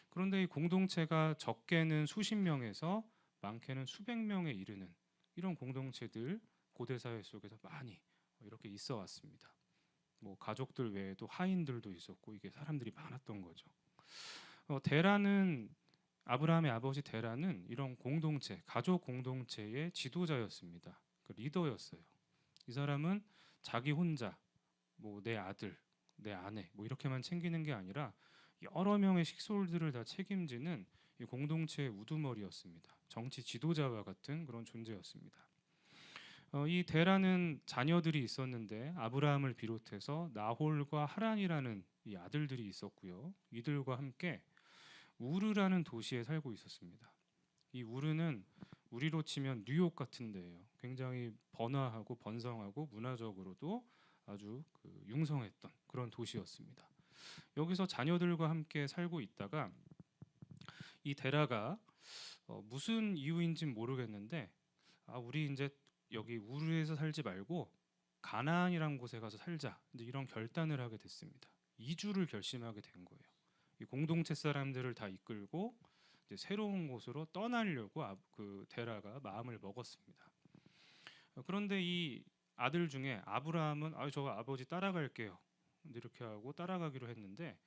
그런데 이 공동체가 적게는 수십 명에서 많게는 수백 명에 이르는 이런 공동체들 고대 사회 속에서 많이 이렇게 있어 왔습니다. 뭐 가족들 외에도 하인들도 있었고 이게 사람들이 많았던 거죠. 데라는 아브라함의 아버지 데라는 이런 공동체, 가족 공동체의 지도자였습니다. 그 리더였어요. 이 사람은 자기 혼자 뭐 내 아들, 내 아내 뭐 이렇게만 챙기는 게 아니라 여러 명의 식솔들을 다 책임지는 이 공동체의 우두머리였습니다. 정치 지도자와 같은 그런 존재였습니다. 이 데라는 자녀들이 있었는데 아브라함을 비롯해서 나홀과 하란이라는 이 아들들이 있었고요. 이들과 함께 우르라는 도시에 살고 있었습니다. 이 우르는 우리로 치면 뉴욕 같은 데예요. 굉장히 번화하고 번성하고 문화적으로도 아주 융성했던 그런 도시였습니다. 여기서 자녀들과 함께 살고 있다가 이 데라가 무슨 이유인지 모르겠는데 우리 이제 여기 우르에서 살지 말고 가나안이라는 곳에 가서 살자 이제 이런 결단을 하게 됐습니다. 이주를 결심하게 된 거예요. 이 공동체 사람들을 다 이끌고 이제 새로운 곳으로 떠나려고 그 데라가 마음을 먹었습니다. 그런데 이 아들 중에 아브라함은 저 아버지 따라갈게요. 이렇게 하고 따라가기로 했는데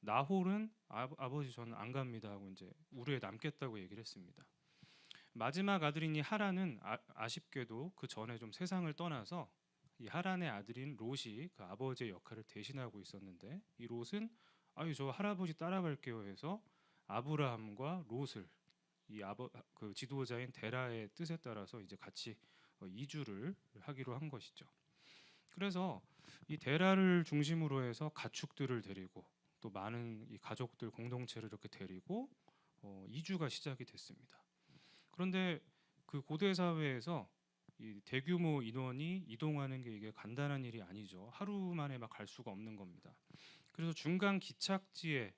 나홀은 아버지 저는 안 갑니다 하고 이제 우르에 남겠다고 얘기를 했습니다. 마지막 아들인 이 하란은 아쉽게도 그 전에 좀 세상을 떠나서 이 하란의 아들인 롯이 그 아버지의 역할을 대신하고 있었는데 이 롯은 저 할아버지 따라갈게요 해서 아브라함과 롯을 그 지도자인 데라의 뜻에 따라서 이제 같이 이주를 하기로 한 것이죠. 그래서 이 데라를 중심으로 해서 가축들을 데리고 또 많은 이 가족들 공동체를 이렇게 데리고 이주가 시작이 됐습니다. 그런데 그 고대 사회에서 이 대규모 인원이 이동하는 게 이게 간단한 일이 아니죠. 하루 만에 막 갈 수가 없는 겁니다. 그래서 중간 기착지에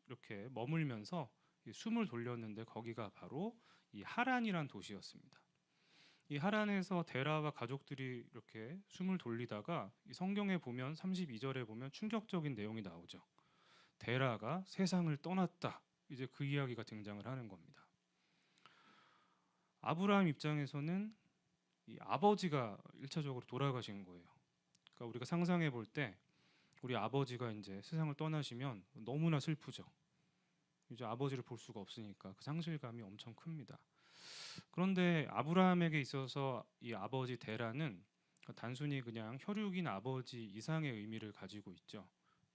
이렇게 머물면서 숨을 돌렸는데 거기가 바로 이 하란이란 도시였습니다. 이 하란에서 데라와 가족들이 이렇게 숨을 돌리다가 이 성경에 보면 32절에 보면 충격적인 내용이 나오죠. 데라가 세상을 떠났다. 이제 그 이야기가 등장을 하는 겁니다. 아브라함 입장에서는 이 아버지가 1차적으로 돌아가신 거예요. 그러니까 우리가 상상해 볼 때 우리 아버지가 이제 세상을 떠나시면 너무나 슬프죠. 이제 아버지를 볼 수가 없으니까 그 상실감이 엄청 큽니다. 그런데 아브라함에게 있어서 이 아버지 데라는 단순히 그냥 혈육인 아버지 이상의 의미를 가지고 있죠.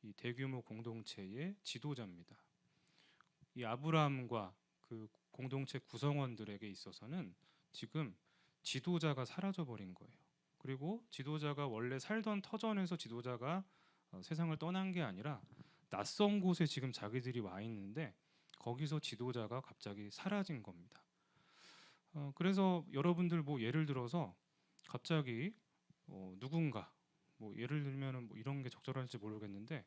이 대규모 공동체의 지도자입니다. 이 아브라함과 그 공동체 구성원들에게 있어서는 지금 지도자가 사라져 버린 거예요. 그리고 지도자가 원래 살던 터전에서 지도자가 세상을 떠난 게 아니라 낯선 곳에 지금 자기들이 와 있는데 거기서 지도자가 갑자기 사라진 겁니다. 그래서 여러분들 뭐 예를 들어서 갑자기 누군가 뭐 예를 들면은 뭐 이런 게 적절할지 모르겠는데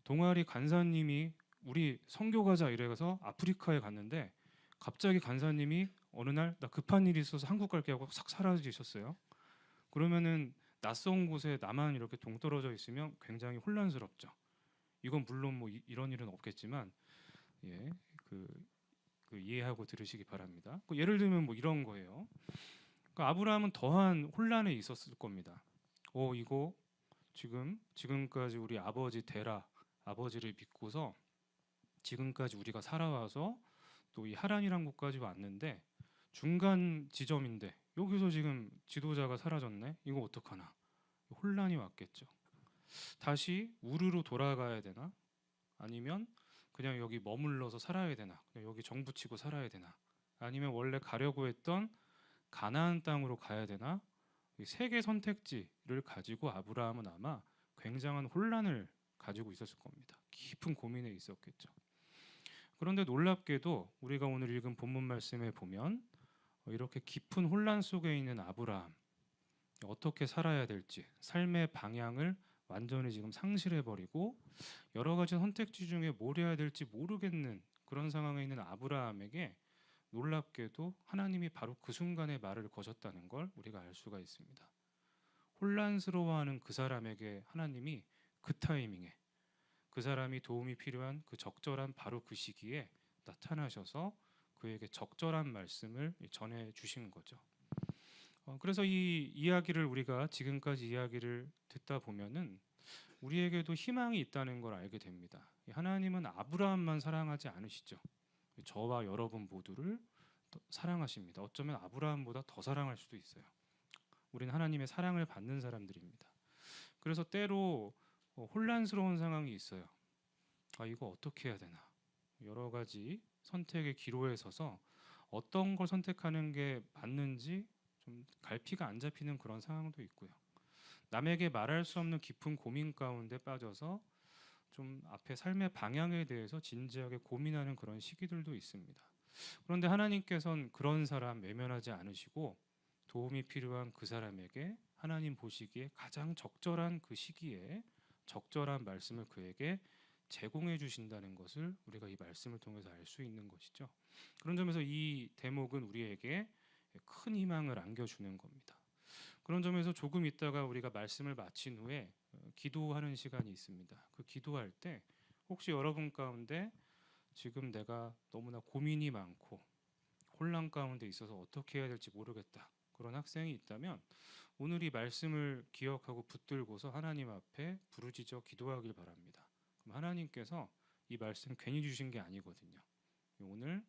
동아리 간사님이 우리 선교 가자 이래서 아프리카에 갔는데 갑자기 간사님이 어느 날 나 급한 일이 있어서 한국 갈게 하고 싹 사라지셨어요. 그러면은 낯선 곳에 나만 이렇게 동떨어져 있으면 굉장히 혼란스럽죠. 이건 물론 뭐 이런 일은 없겠지만 예, 그 이해하고 들으시기 바랍니다. 예를 들면 뭐 이런 거예요. 그러니까 아브라함은 더한 혼란에 있었을 겁니다. 이거 지금까지 우리 아버지 데라 아버지를 믿고서 지금까지 우리가 살아와서 또 이 하란이란 곳까지 왔는데 중간 지점인데 여기서 지금 지도자가 사라졌네. 이거 어떡하나? 혼란이 왔겠죠. 다시 우르로 돌아가야 되나? 아니면 그냥 여기 머물러서 살아야 되나? 그냥 여기 정부치고 살아야 되나? 아니면 원래 가려고 했던 가나안 땅으로 가야 되나? 이 세 개 선택지를 가지고 아브라함은 아마 굉장한 혼란을 가지고 있었을 겁니다. 깊은 고민에 있었겠죠. 그런데 놀랍게도 우리가 오늘 읽은 본문 말씀에 보면 이렇게 깊은 혼란 속에 있는 아브라함 어떻게 살아야 될지 삶의 방향을 완전히 지금 상실해버리고 여러 가지 선택지 중에 뭘 해야 될지 모르겠는 그런 상황에 있는 아브라함에게 놀랍게도 하나님이 바로 그 순간에 말을 거셨다는 걸 우리가 알 수가 있습니다. 혼란스러워하는 그 사람에게 하나님이 그 타이밍에 그 사람이 도움이 필요한 그 적절한 바로 그 시기에 나타나셔서 그에게 적절한 말씀을 전해 주신 거죠. 그래서 이 이야기를 우리가 지금까지 이야기를 듣다 보면은 우리에게도 희망이 있다는 걸 알게 됩니다. 하나님은 아브라함만 사랑하지 않으시죠. 저와 여러분 모두를 사랑하십니다. 어쩌면 아브라함보다 더 사랑할 수도 있어요. 우리는 하나님의 사랑을 받는 사람들입니다. 그래서 때로 혼란스러운 상황이 있어요. 이거 어떻게 해야 되나? 여러 가지 선택의 기로에 서서 어떤 걸 선택하는 게 맞는지 좀 갈피가 안 잡히는 그런 상황도 있고요. 남에게 말할 수 없는 깊은 고민 가운데 빠져서 좀 앞에 삶의 방향에 대해서 진지하게 고민하는 그런 시기들도 있습니다. 그런데 하나님께서는 그런 사람 외면하지 않으시고 도움이 필요한 그 사람에게 하나님 보시기에 가장 적절한 그 시기에 적절한 말씀을 그에게 제공해 주신다는 것을 우리가 이 말씀을 통해서 알 수 있는 것이죠. 그런 점에서 이 대목은 우리에게 큰 희망을 안겨주는 겁니다. 그런 점에서 조금 있다가 우리가 말씀을 마친 후에 기도하는 시간이 있습니다. 그 기도할 때 혹시 여러분 가운데 지금 내가 너무나 고민이 많고 혼란 가운데 있어서 어떻게 해야 될지 모르겠다 그런 학생이 있다면 오늘 이 말씀을 기억하고 붙들고서 하나님 앞에 부르짖어 기도하길 바랍니다. 그럼 하나님께서 이 말씀 괜히 주신 게 아니거든요. 오늘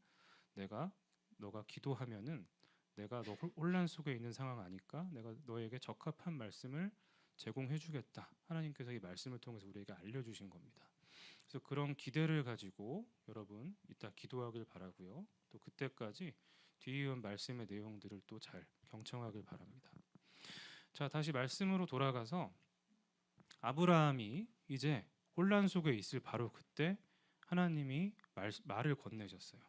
너가 기도하면은 내가 너 혼란 속에 있는 상황 아니까 내가 너에게 적합한 말씀을 제공해 주겠다. 하나님께서 이 말씀을 통해서 우리에게 알려주신 겁니다. 그래서 그런 기대를 가지고 여러분 이따 기도하길 바라고요. 또 그때까지 뒤이은 말씀의 내용들을 또 잘 경청하길 바랍니다. 자, 다시 말씀으로 돌아가서 아브라함이 이제 혼란 속에 있을 바로 그때 하나님이 말을 건네셨어요.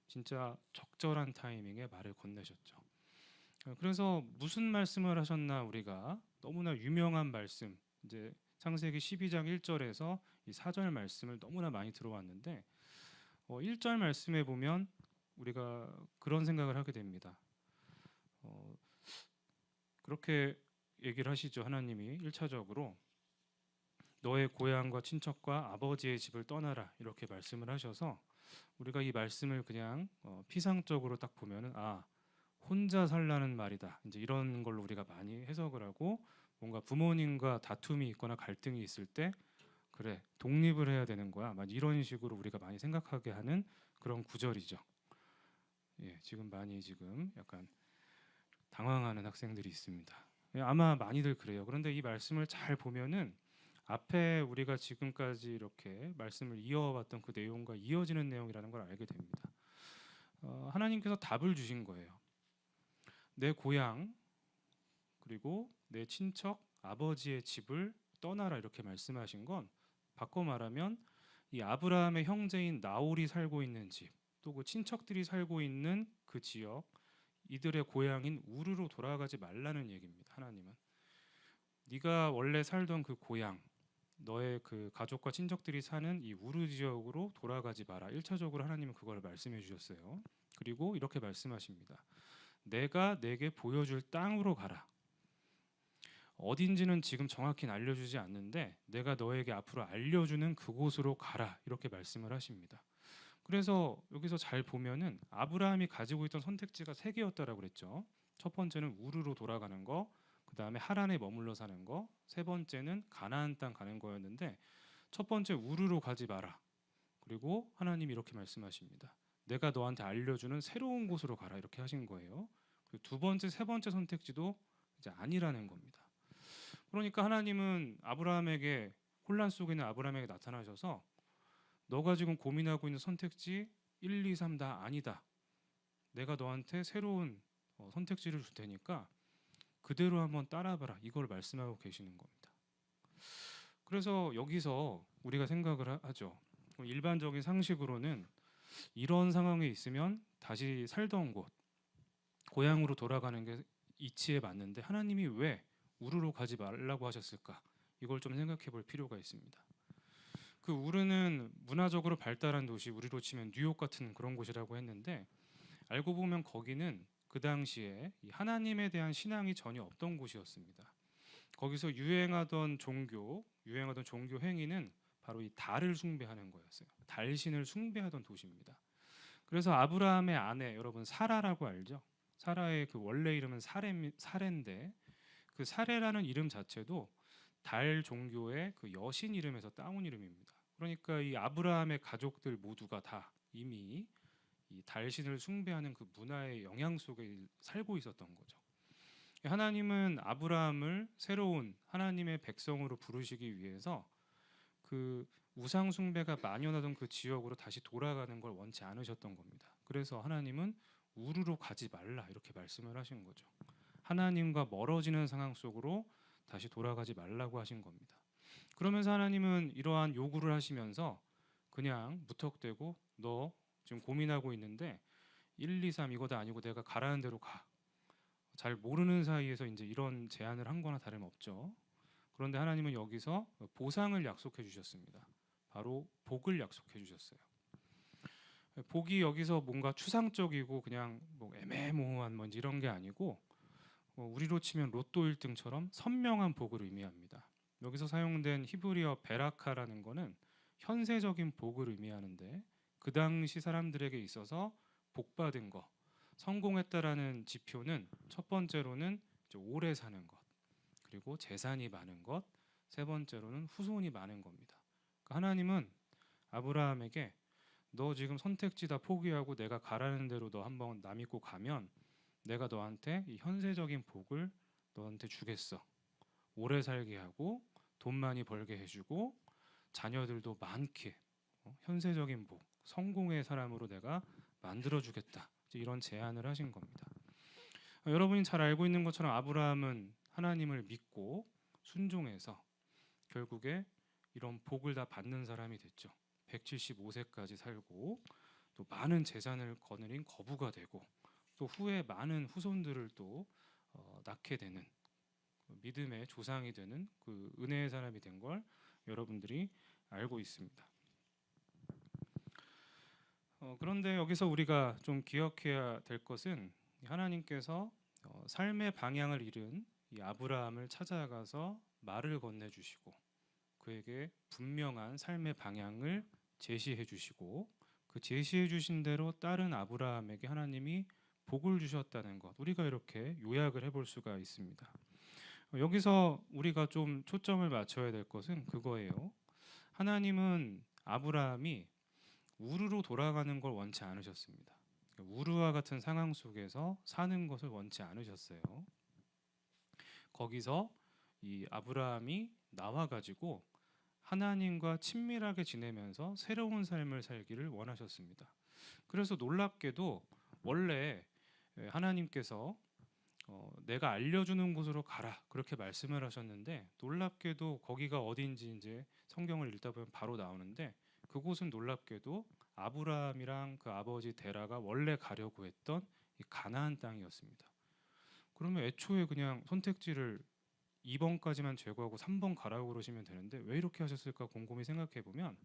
진짜 적절한 타이밍에 말을 건네셨죠. 그래서 무슨 말씀을 하셨나 우리가 너무나 유명한 말씀 이제 창세기 12장 1절에서 이 4절 말씀을 너무나 많이 들어왔는데 1절 말씀에 보면 우리가 그런 생각을 하게 됩니다. 그렇게 얘기를 하시죠. 하나님이 1차적으로 너의 고향과 친척과 아버지의 집을 떠나라 이렇게 말씀을 하셔서 우리가 이 말씀을 그냥 피상적으로 딱 보면은 혼자 살라는 말이다. 이제 이런 걸로 우리가 많이 해석을 하고 뭔가 부모님과 다툼이 있거나 갈등이 있을 때 그래 독립을 해야 되는 거야. 막 이런 식으로 우리가 많이 생각하게 하는 그런 구절이죠. 예, 지금 약간 당황하는 학생들이 있습니다. 아마 많이들 그래요. 그런데 이 말씀을 잘 보면은 앞에 우리가 지금까지 이렇게 말씀을 이어왔던 그 내용과 이어지는 내용이라는 걸 알게 됩니다. 하나님께서 답을 주신 거예요. 내 고향 그리고 내 친척 아버지의 집을 떠나라 이렇게 말씀하신 건 바꿔 말하면 이 아브라함의 형제인 나홀이 살고 있는 집 또 그 친척들이 살고 있는 그 지역 이들의 고향인 우르로 돌아가지 말라는 얘기입니다. 하나님은 네가 원래 살던 그 고향 너의 그 가족과 친척들이 사는 이 우르 지역으로 돌아가지 마라. 1차적으로 하나님은 그걸 말씀해 주셨어요. 그리고 이렇게 말씀하십니다. 내가 내게 보여줄 땅으로 가라. 어딘지는 지금 정확히 알려주지 않는데 내가 너에게 앞으로 알려주는 그곳으로 가라. 이렇게 말씀을 하십니다. 그래서 여기서 잘 보면은 아브라함이 가지고 있던 선택지가 3개였다라고 그랬죠. 첫 번째는 우르로 돌아가는 거, 그 다음에 하란에 머물러 사는 거, 세 번째는 가나안 땅 가는 거였는데 첫 번째 우르로 가지 마라. 그리고 하나님이 이렇게 말씀하십니다. 내가 너한테 알려주는 새로운 곳으로 가라 이렇게 하신 거예요. 그리고 두 번째, 세 번째 선택지도 이제 아니라는 겁니다. 그러니까 하나님은 아브라함에게 혼란 속에 있는 아브라함에게 나타나셔서 너가 지금 고민하고 있는 선택지 1, 2, 3 다 아니다. 내가 너한테 새로운 선택지를 줄 테니까 그대로 한번 따라봐라. 이걸 말씀하고 계시는 겁니다. 그래서 여기서 우리가 생각을 하죠. 일반적인 상식으로는 이런 상황에 있으면 다시 살던 곳, 고향으로 돌아가는 게 이치에 맞는데 하나님이 왜 우르로 가지 말라고 하셨을까? 이걸 좀 생각해 볼 필요가 있습니다. 그 우르는 문화적으로 발달한 도시, 우리로 치면 뉴욕 같은 그런 곳이라고 했는데 알고 보면 거기는 그 당시에 이 하나님에 대한 신앙이 전혀 없던 곳이었습니다. 거기서 유행하던 종교 행위는 바로 이 달을 숭배하는 거였어요. 달신을 숭배하던 도시입니다. 그래서 아브라함의 아내, 여러분 사라라고 알죠? 사라의 그 원래 이름은 사레인데 그 사레라는 이름 자체도 달 종교의 그 여신 이름에서 따온 이름입니다. 그러니까 이 아브라함의 가족들 모두가 다 이미 이 달신을 숭배하는 그 문화의 영향 속에 살고 있었던 거죠. 하나님은 아브라함을 새로운 하나님의 백성으로 부르시기 위해서 그 우상 숭배가 만연하던 그 지역으로 다시 돌아가는 걸 원치 않으셨던 겁니다. 그래서 하나님은 우르로 가지 말라 이렇게 말씀을 하신 거죠. 하나님과 멀어지는 상황 속으로 다시 돌아가지 말라고 하신 겁니다. 그러면서 하나님은 이러한 요구를 하시면서 그냥 무턱대고 너 지금 고민하고 있는데 1, 2, 3 이거 다 아니고 내가 가라는 대로 가. 잘 모르는 사이에서 이제 이런 제안을 한 거나 다름없죠. 그런데 하나님은 여기서 보상을 약속해 주셨습니다. 바로 복을 약속해 주셨어요. 복이 여기서 뭔가 추상적이고 그냥 뭐 애매모호한 뭔지 이런 게 아니고 우리로 치면 로또 1등처럼 선명한 복을 의미합니다. 여기서 사용된 히브리어 베라카라는 거는 현세적인 복을 의미하는데 그 당시 사람들에게 있어서 복 받은 거, 성공했다라는 지표는 첫 번째로는 오래 사는 것, 그리고 재산이 많은 것, 세 번째로는 후손이 많은 겁니다. 그러니까 하나님은 아브라함에게 너 지금 선택지 다 포기하고 내가 가라는 대로 너 한번 남 믿고 가면 내가 너한테 이 현세적인 복을 너한테 주겠어. 오래 살게 하고 돈 많이 벌게 해주고 자녀들도 많게 현세적인 복, 성공의 사람으로 내가 만들어주겠다. 이런 제안을 하신 겁니다. 여러분이 잘 알고 있는 것처럼 아브라함은 하나님을 믿고 순종해서 결국에 이런 복을 다 받는 사람이 됐죠. 175세까지 살고 또 많은 재산을 거느린 거부가 되고 또 후에 많은 후손들을 또 낳게 되는 믿음의 조상이 되는 그 은혜의 사람이 된 걸 여러분들이 알고 있습니다. 그런데 여기서 우리가 좀 기억해야 될 것은 하나님께서 삶의 방향을 잃은 이 아브라함을 찾아가서 말을 건네주시고 그에게 분명한 삶의 방향을 제시해 주시고 그 제시해 주신 대로 따른 아브라함에게 하나님이 복을 주셨다는 것, 우리가 이렇게 요약을 해볼 수가 있습니다. 여기서 우리가 좀 초점을 맞춰야 될 것은 그거예요. 하나님은 아브라함이 우르로 돌아가는 걸 원치 않으셨습니다. 우르와 같은 상황 속에서 사는 것을 원치 않으셨어요. 거기서 이 아브라함이 나와 가지고 하나님과 친밀하게 지내면서 새로운 삶을 살기를 원하셨습니다. 그래서 놀랍게도 원래 하나님께서 내가 알려주는 곳으로 가라 그렇게 말씀을 하셨는데 놀랍게도 거기가 어딘지 이제 성경을 읽다 보면 바로 나오는데 그곳은 놀랍게도 아브라함이랑 그 아버지 데라가 원래 가려고 했던 이 가나안 땅이었습니다. 그러면 애초에 그냥 선택지를 2번까지만 제거하고 3번 가라고 그러시면 되는데 왜 이렇게 하셨을까 곰곰이 생각해 보면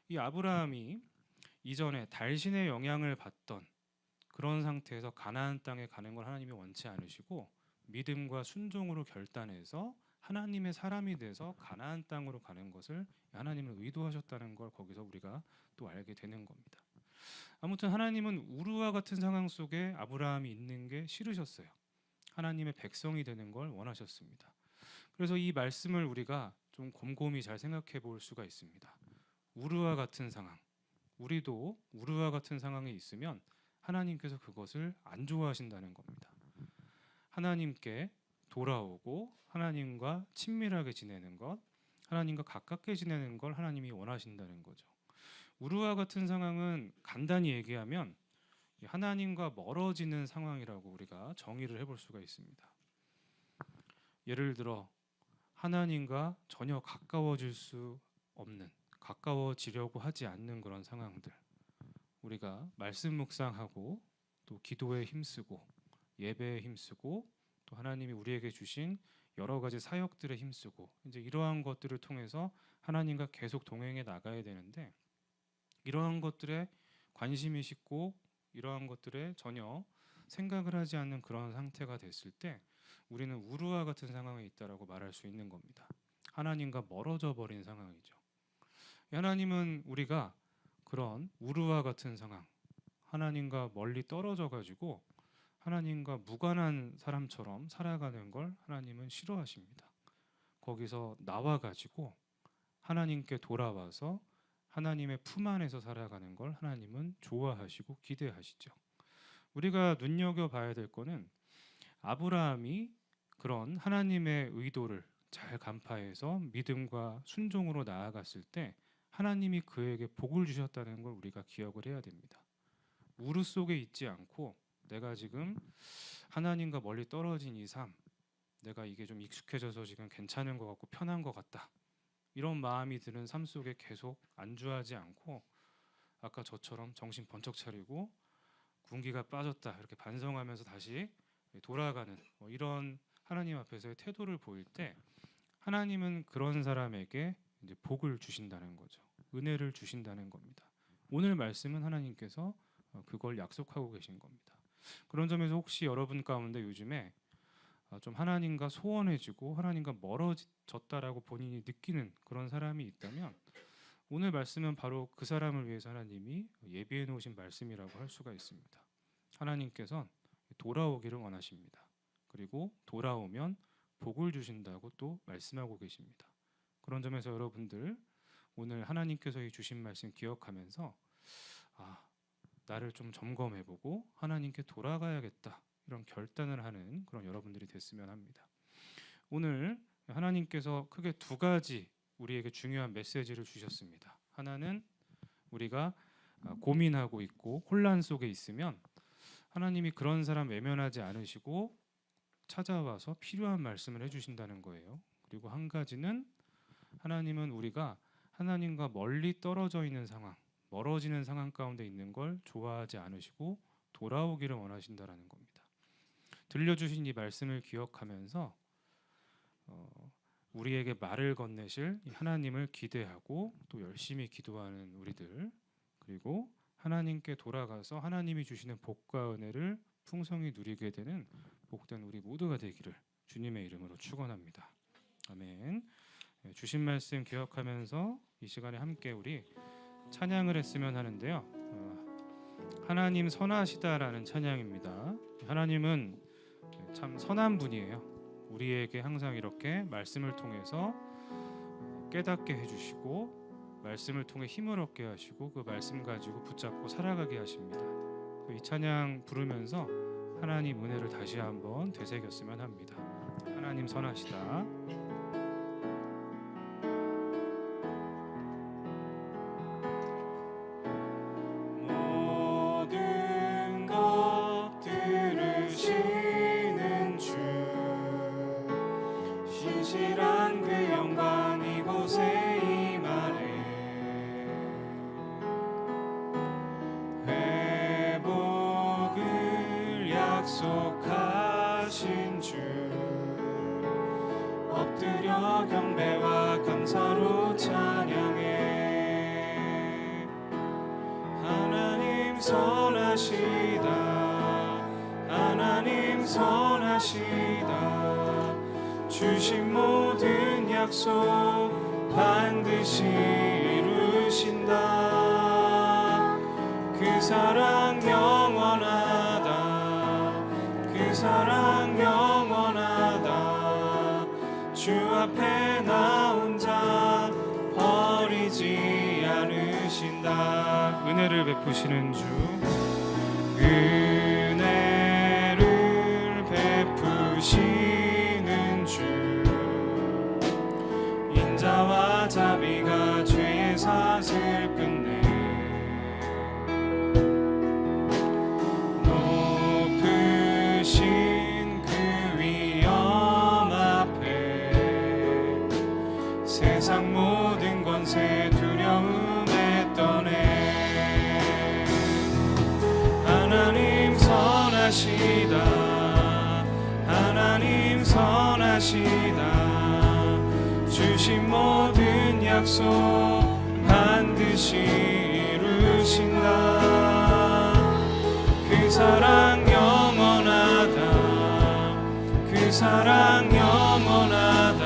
이 아브라함이 이전에 달신의 영향을 받던 그런 상태에서 가나안 땅에 가는 걸 하나님이 원치 않으시고 믿음과 순종으로 결단해서 하나님의 사람이 돼서 가나안 땅으로 가는 것을 하나님은 의도하셨다는 걸 거기서 우리가 또 알게 되는 겁니다. 아무튼 하나님은 우르와 같은 상황 속에 아브라함이 있는 게 싫으셨어요. 하나님의 백성이 되는 걸 원하셨습니다. 그래서 이 말씀을 우리가 좀 곰곰이 잘 생각해 볼 수가 있습니다. 우르와 같은 상황, 우리도 우르와 같은 상황에 있으면 하나님께서 그것을 안 좋아하신다는 겁니다. 하나님께 돌아오고 하나님과 친밀하게 지내는 것, 하나님과 가깝게 지내는 걸 하나님이 원하신다는 거죠. 우르와 같은 상황은 간단히 얘기하면 하나님과 멀어지는 상황이라고 우리가 정의를 해볼 수가 있습니다. 예를 들어 하나님과 전혀 가까워질 수 없는, 가까워지려고 하지 않는 그런 상황들, 우리가 말씀 묵상하고 또 기도에 힘쓰고 예배에 힘쓰고 또 하나님이 우리에게 주신 여러 가지 사역들에 힘쓰고 이제 이러한 것들을 통해서 하나님과 계속 동행해 나가야 되는데 이러한 것들에 관심이 식고 이러한 것들에 전혀 생각을 하지 않는 그런 상태가 됐을 때 우리는 우루와 같은 상황에 있다라고 말할 수 있는 겁니다. 하나님과 멀어져 버린 상황이죠. 하나님은 우리가 그런 우루와 같은 상황, 하나님과 멀리 떨어져 가지고 하나님과 무관한 사람처럼 살아가는 걸 하나님은 싫어하십니다. 거기서 나와 가지고 하나님께 돌아와서 하나님의 품 안에서 살아가는 걸 하나님은 좋아하시고 기대하시죠. 우리가 눈여겨봐야 될 거는 아브라함이 그런 하나님의 의도를 잘 간파해서 믿음과 순종으로 나아갔을 때 하나님이 그에게 복을 주셨다는 걸 우리가 기억을 해야 됩니다. 우르 속에 있지 않고 내가 지금 하나님과 멀리 떨어진 이 삶, 내가 이게 좀 익숙해져서 지금 괜찮은 것 같고 편한 것 같다, 이런 마음이 드는 삶 속에 계속 안주하지 않고 아까 저처럼 정신 번쩍 차리고 군기가 빠졌다 이렇게 반성하면서 다시 돌아가는 이런 하나님 앞에서의 태도를 보일 때 하나님은 그런 사람에게 이제 복을 주신다는 거죠. 은혜를 주신다는 겁니다. 오늘 말씀은 하나님께서 그걸 약속하고 계신 겁니다. 그런 점에서 혹시 여러분 가운데 요즘에 좀 하나님과 소원해지고 하나님과 멀어졌다라고 본인이 느끼는 그런 사람이 있다면 오늘 말씀은 바로 그 사람을 위해서 하나님이 예비해 놓으신 말씀이라고 할 수가 있습니다. 하나님께서 돌아오기를 원하십니다. 그리고 돌아오면 복을 주신다고 또 말씀하고 계십니다. 그런 점에서 여러분들 오늘 하나님께서 주신 말씀 기억하면서 나를 좀 점검해보고 하나님께 돌아가야겠다, 이런 결단을 하는 그런 여러분들이 됐으면 합니다. 오늘 하나님께서 크게 두 가지 우리에게 중요한 메시지를 주셨습니다. 하나는 우리가 고민하고 있고 혼란 속에 있으면 하나님이 그런 사람 외면하지 않으시고 찾아와서 필요한 말씀을 해주신다는 거예요. 그리고 한 가지는 하나님은 우리가 하나님과 멀리 떨어져 있는 상황, 멀어지는 상황 가운데 있는 걸 좋아하지 않으시고 돌아오기를 원하신다라는 겁니다. 들려주신 이 말씀을 기억하면서 우리에게 말을 건네실 하나님을 기대하고 또 열심히 기도하는 우리들, 그리고 하나님께 돌아가서 하나님이 주시는 복과 은혜를 풍성히 누리게 되는 복된 우리 모두가 되기를 주님의 이름으로 축원합니다. 아멘. 주신 말씀 기억하면서 이 시간에 함께 우리 찬양을 했으면 하는데요. 하나님 선하시다라는 찬양입니다. 하나님은 참 선한 분이에요. 우리에게 항상 이렇게 말씀을 통해서 깨닫게 해주시고 말씀을 통해 힘을 얻게 하시고 그 말씀 가지고 붙잡고 살아가게 하십니다. 이 찬양 부르면서 하나님 은혜를 다시 한번 되새겼으면 합니다. 하나님 선하시다. 모든 것 들으시는 주, 신실한 그 영광 이곳에 임하네. 회복을 약속하신 주, 엎드려 경배와 감사로 찬양해. 하나님 선하시다, 하나님 선하시다. 주신 모든 약속 반드시 이루신다. 그 사랑 영원하다, 그 사랑 영원하다. 주 앞에 나 혼자 버리지 않으신다. 은혜를 베푸시는 주, 은혜를 베푸시는 주, 인자와 자비가 죄의 삭을 끝내. 높으신 그 위엄 앞에 세상 모든 권세 두려움에 떠내. 하나님 선하시다, 하나님 선하시다. 주신 모든 약속 반드시 이루신다. 사랑 영원하다. 그 사랑 영원하다.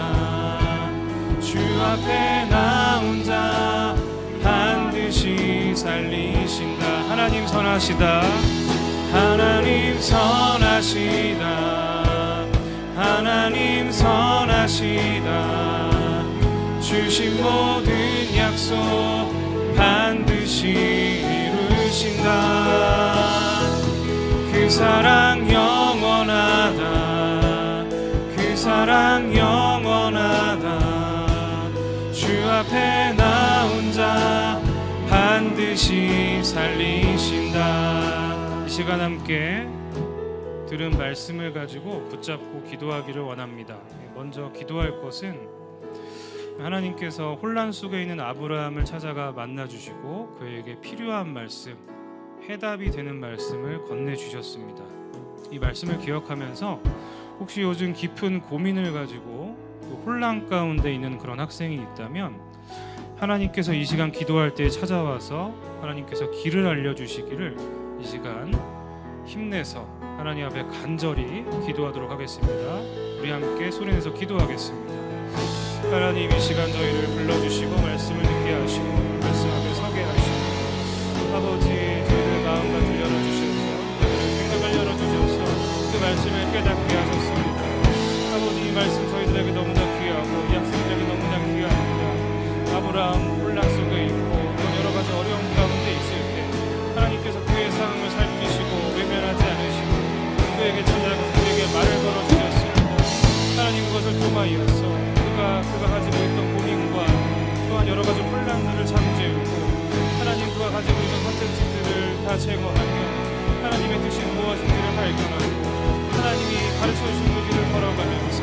주 앞에 나 혼자 반드시 살리신다. 하나님 선하시다. 하나님 선하시다. 하나님 선하시다. 주신 모든 약속 반드시 이루신다. 그 사랑 영원하다. 그 사랑 영원하다. 주 앞에 나 혼자 반드시 살리신다. 이 시간 함께 들은 말씀을 가지고 붙잡고 기도하기를 원합니다. 먼저 기도할 것은 하나님께서 혼란 속에 있는 아브라함을 찾아가 만나주시고 그에게 필요한 말씀, 해답이 되는 말씀을 건네주셨습니다. 이 말씀을 기억하면서 혹시 요즘 깊은 고민을 가지고 또 혼란 가운데 있는 그런 학생이 있다면 하나님께서 이 시간 기도할 때 찾아와서 하나님께서 길을 알려주시기를 이 시간 힘내서 하나님 앞에 간절히 기도하도록 하겠습니다. 우리 함께 소리내서 기도하겠습니다. 하나님, 이 시간 저희를 불러주시고 말씀을 듣게 하시고 말씀 앞에 서게 하시고 아버지, 저희들의 마음과 들 열어주셔서 저희들의 생각을 열어주셔서 그 말씀을 깨닫게 하셨습니다. 아버지, 이 말씀 저희들에게 너무나 귀하고 이 학생들에게 너무나 귀합니다. 아브라함 혼란 속에 있고 또 여러 가지 어려움 가운데 있을 때 하나님께서 그의 상황을 살피시고 외면하지 않으시고 그에게 찾아가서 그에게 말을 걸어주셨습니다. 하나님, 그것을 통하여서 그가 가지고 있던 고민과 또한 여러 가지 혼란들을 잠재우고 하나님, 그가 가지고 있는 컨텐츠들을 다 제거하며 하나님의 뜻이 무엇인지를 발견하고 하나님이 가르쳐주신 그 길을 걸어가면서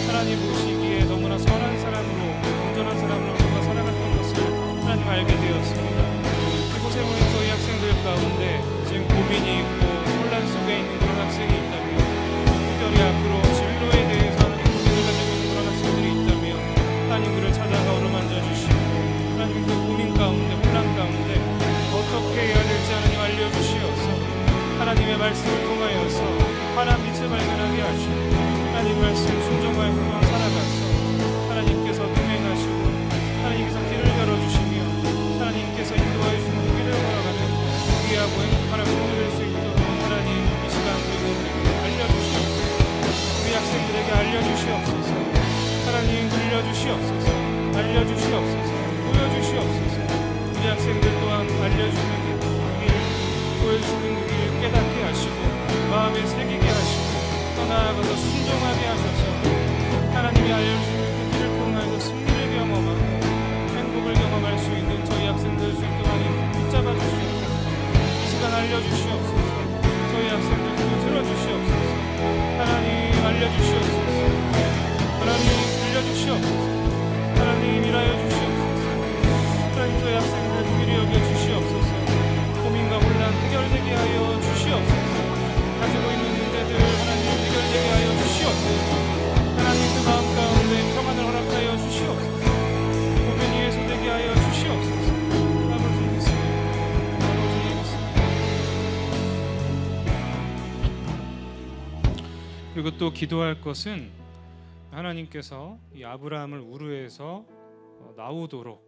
하나님 보시기에 너무나 선한 사람으로 온전한 사람으로 그가 살아갔던 것을 하나님 알게 되었습니다. 이곳에 모인 저희 학생들 가운데 지금 고민이 있고 혼란 속에 있는 그런 학생이 있다면 특별히 앞으로 진로에 대해서 고민을 가지고 있는 그런 학생들이 있다면 하나님 그를 찾아가 어루만져 주시고 하나님 그 고민 가운데 혼란 가운데 어떻게 해야 될지 하나님 알려주시어서 하나님의 말씀을 통하여서 파란 빛을 발견하게 하시고 하나님 말씀 순종하여 그동안 살아가서 하나님께서 동행하시고 하나님께서 길을 열어주시며 하나님께서 인도하여 주시는 길을 걸어가는 귀하고 행복한 학생들 될 수 있도록 하나님 이 시간 저희들에게 알려주시옵소서. 우리 학생들에게 알려주시옵소서. 하나님 들려주시옵소서. 알려주시옵소서. 보여주시옵소서. 우리 학생들 또한 알려주는 길, 보여주시는 그 길 깨닫게 하시고 마음에 새기게 하시고 또 나아가서 순종하게 하셔서 하나님이 알려주시는 그 길을 통하여서 승리를 경험하고 행복을 경험할 수 있는 저희 학생들 수 있도록 하나님 붙잡아 주시옵소서. 이 시간 알려주시옵소서. 저희 학생들도 들어주시옵소서. 하나님 알려주시옵소서. 하나님 들려주시옵소서. 하나님 일하여 주시옵소서. 하나님 저희 학생들 긍휼히 여겨 주시옵소서. 고민과 혼란 해결되게 하여 주시옵소서. 가지고 있는 문제들 하나님 해결되게 하여 주시옵소서. 하나님 그 마음 가운데 평안을 허락하여 주시옵소서. 고민이 해소되게 하여 주시옵소서. 아버지 믿습니다. 아버지 믿습니다. 그리고 또 기도할 것은 하나님께서 이 아브라함을 우르에서 나오도록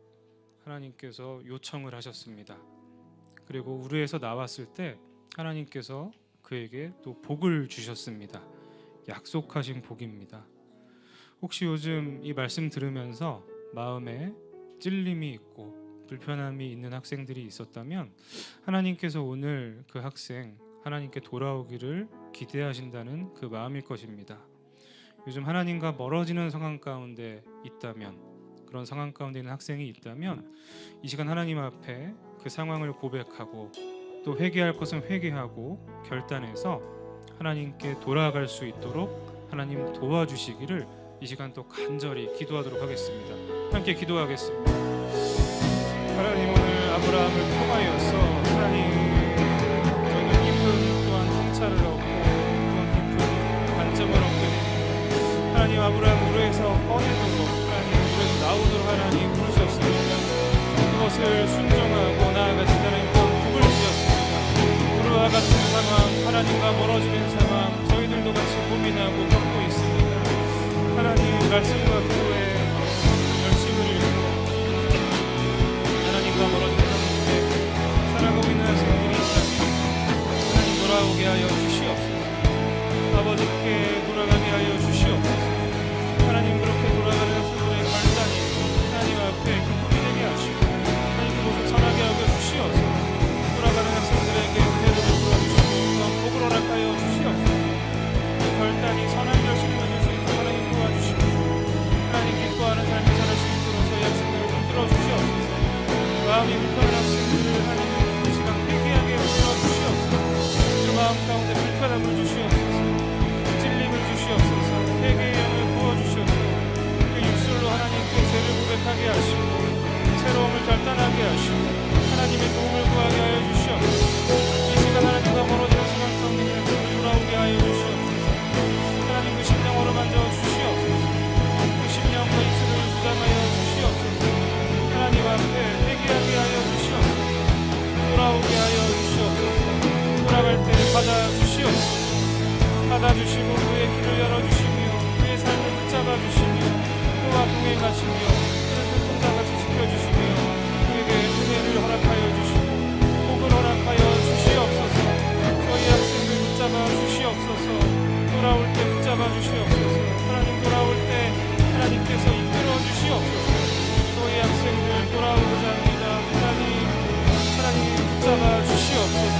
하나님께서 요청을 하셨습니다. 그리고 우르에서 나왔을 때 하나님께서 그에게 또 복을 주셨습니다. 약속하신 복입니다. 혹시 요즘 이 말씀 들으면서 마음에 찔림이 있고 불편함이 있는 학생들이 있었다면 하나님께서 오늘 그 학생 하나님께 돌아오기를 기대하신다는 그 마음일 것입니다. 요즘 하나님과 멀어지는 상황 가운데 있다면, 그런 상황 가운데 있는 학생이 있다면 이 시간 하나님 앞에 그 상황을 고백하고 또 회개할 것은 회개하고 결단해서 하나님께 돌아갈 수 있도록 하나님 도와주시기를 이 시간 또 간절히 기도하도록 하겠습니다. 함께 기도하겠습니다. 하나님, 오늘 아브라함을 통하여서 하나님 저희는 깊은 또한 통찰을 얻고 또한 깊은 관점을 얻게 됩니다. 하나님, 아브라함 우르에서 꺼내도록 하나님 우르에서 나오도록 하나님 부르셨습니다. 그것을 순종하고 나아가신 하나님 복을 주셨습니다. 우르와 이와 같은 상황, 하나님과 멀어지는 상황, 저희들도 같이 고민하고 겪고 있습니다. 하나님 말씀과 기도에 열심을 잃고 하나님과 멀어지는 가운데 살아가고 있는 학생들이 있다면 하나님 돌아오게 하여 주시옵소서. 아버지께 돌아가게 하여 주시옵소서. 하나님 그렇게 돌아가는 학생들의 결단이 하나님 앞에 기쁨이 되게 하시고 하나님 그곳을 선하게 하여 주시옵소서. 돌아가는 학생들에게 은혜를 부어주시고 또한 복을 허락하여 주시옵소서. 그 결단이 선한 결실을 맺을 수 있도록 하나님 도와주시고 하나님 기뻐하는 삶을 살아갈 수 있도록 저희 학생들을 붙들어 주시옵소서. 마음이 불편한 학생들을 하나님 그 시간 회개하게 붙들어 주시옵소서. 그 마음 가운데 불편함을 주시옵소서. 찔림을 주시옵소서. 회개의 영을 부어주시옵소서. 그 입술로 하나님께 죄를 고백하게 하시고 새로움을 결단하게 하시고 하나님의 도움을 구하게 하여 주시옵소서. 이 시간 하나님과 멀어지는 상황 가운데 돌아오게 하여 주시옵소서. 하나님 그 심령 어루만져 주시옵소서. 그 심령과 입술을 주장하여 주시옵소서. 하나님 앞에 회개하게 하여 주시옵소서. 돌아오게 하여 주시옵소서. 돌아갈 때 받아주시옵소서. 받아주시고 그의 길을 열어주시며 그의 삶을 붙잡아 주시며 그와 동행하시며 그는 교통자같이 지켜주시며 그에게 은혜를 허락하여 주시고 복을 허락하여 주시옵소서. 저희 학생들 붙잡아 주시옵소서. 돌아올 때 붙잡아 주시옵소서. 하나님 돌아올 때 하나님께서 이끌어 주시옵소서. 저희 학생들 돌아오고자 합니다. 하나님 붙잡아 주시옵소서.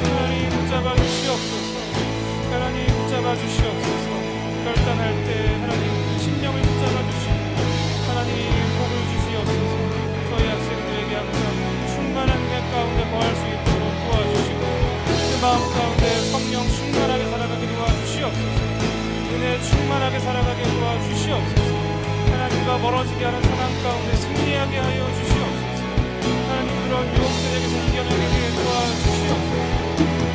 하나님 붙잡아 주시옵소서. 하나님 붙잡아 주시옵소서. 결단할 때 하나님 심령을 붙잡아 주시고 하나님 복을 주시옵소서. 저희 학생들에게 항상 충만한 은혜 가운데 거할 수 있도록 도와주시고 그 마음 가운데 성령 충만하게 살아가게 도와주시옵소서. 은혜 충만하게 살아가게 도와주시옵소서. 하나님과 멀어지게 하는 상황 가운데 승리하게 하여 주시옵소서. 하나님 그런 유혹들에게서 이겨내게 도와주시옵소서.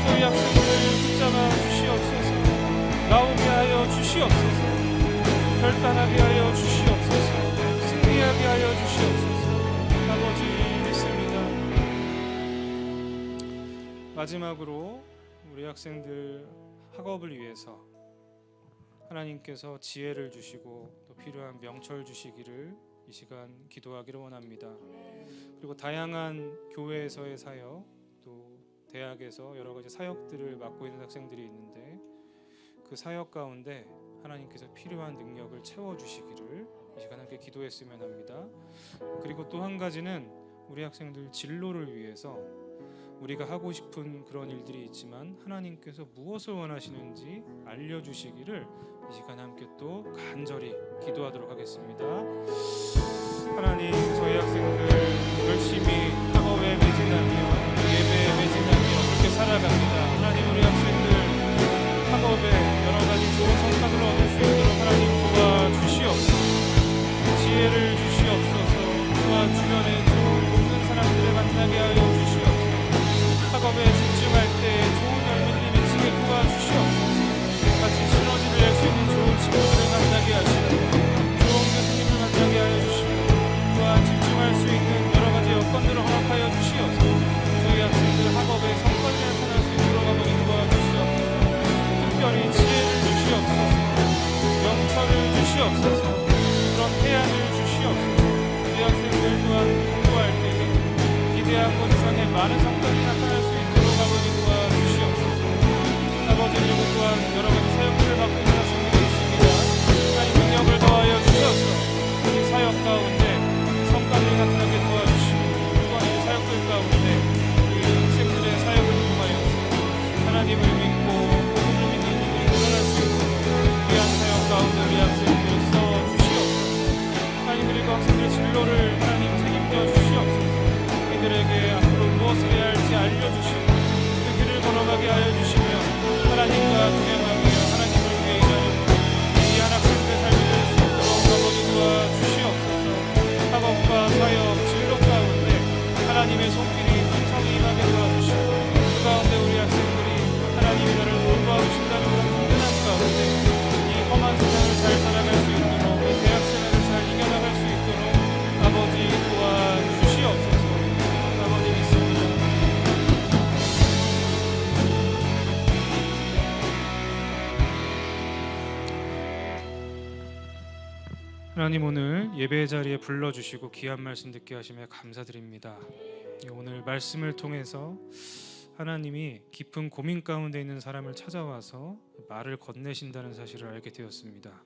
저희 학생들을 붙잡아 주시옵소서. 나오게 하여 주시옵소서. 결단하게 하여 주시옵소서. 승리하게 하여 주시옵소서. 아버지 믿습니다. 마지막으로 우리 학생들 학업을 위해서 하나님께서 지혜를 주시고 또 필요한 명철 주시기를 이 시간 기도하기를 원합니다. 그리고 다양한 교회에서의 사역 또 대학에서 여러 가지 사역들을 맡고 있는 학생들이 있는데 그 사역 가운데 하나님께서 필요한 능력을 채워주시기를 이 시간 함께 기도했으면 합니다. 그리고 또 한 가지는 우리 학생들 진로를 위해서 우리가 하고 싶은 그런 일들이 있지만 하나님께서 무엇을 원하시는지 알려주시기를 이 시간 함께 또 간절히 기도하도록 하겠습니다. 하나님 저희 학생들 열심히 학업에 매진하며 예배에 매진하며 그렇게 살아갑니다. 하나님 우리 학생들 학업에 여러 가지 좋은 성과를 얻을 수 있도록 하나님 도와주시옵소서. 지혜를 주시옵소서. 또한 주변에 좋은 돕는 사람들을 만나게 하여 주시옵소서. 학업에 집중할 때 좋은 열매들이 맺히게 도와주시옵소서. 같이 시너지를 낼 수 있는 좋은 친구들을 만나게 하시고 좋은 교수님을 만나게 하여 주시고 또한 집중할 수 있는 여러 가지 여건들을 허락하여 주시옵소서. 저희 학생들 학업에 성과를 나타날 수 있도록 아버지 도와주시옵소서. 특별히 지혜를 주시옵소서. 명철을 주시옵소서. 그런 태양을 주시옵소서. 우리 학생들 또한 공부할 때에 기대한 것 이상의 많은 성과를 나타날 수 있도록 아버지 도와주시옵소서. 아버지 그리고 또한 여러 가지 사역들을 받고 있는 학생들이 있습니다. 하나님 능력을 더하여 주셔서 이 사역 가운데 성과를 나타나게 도와주시고 또한 이 사역들 가운데 우리 학생들의 사역을 통하여서 하나님을 믿고 복음을 믿는 이들이 늘어날 수 있도록 귀한 사역 가운데 우리 학생들을 써주시옵소서. 하나님 그리고 학생들의 진로를 하나님 책임져 주시옵소서. 이들에게 앞으로 무엇을 해야 할지 알려 하나님, 오늘 예배 자리에 불러주시고 귀한 말씀 듣게 하심에 감사드립니다. 오늘 말씀을 통해서 하나님이 깊은 고민 가운데 있는 사람을 찾아와서 말을 건네신다는 사실을 알게 되었습니다.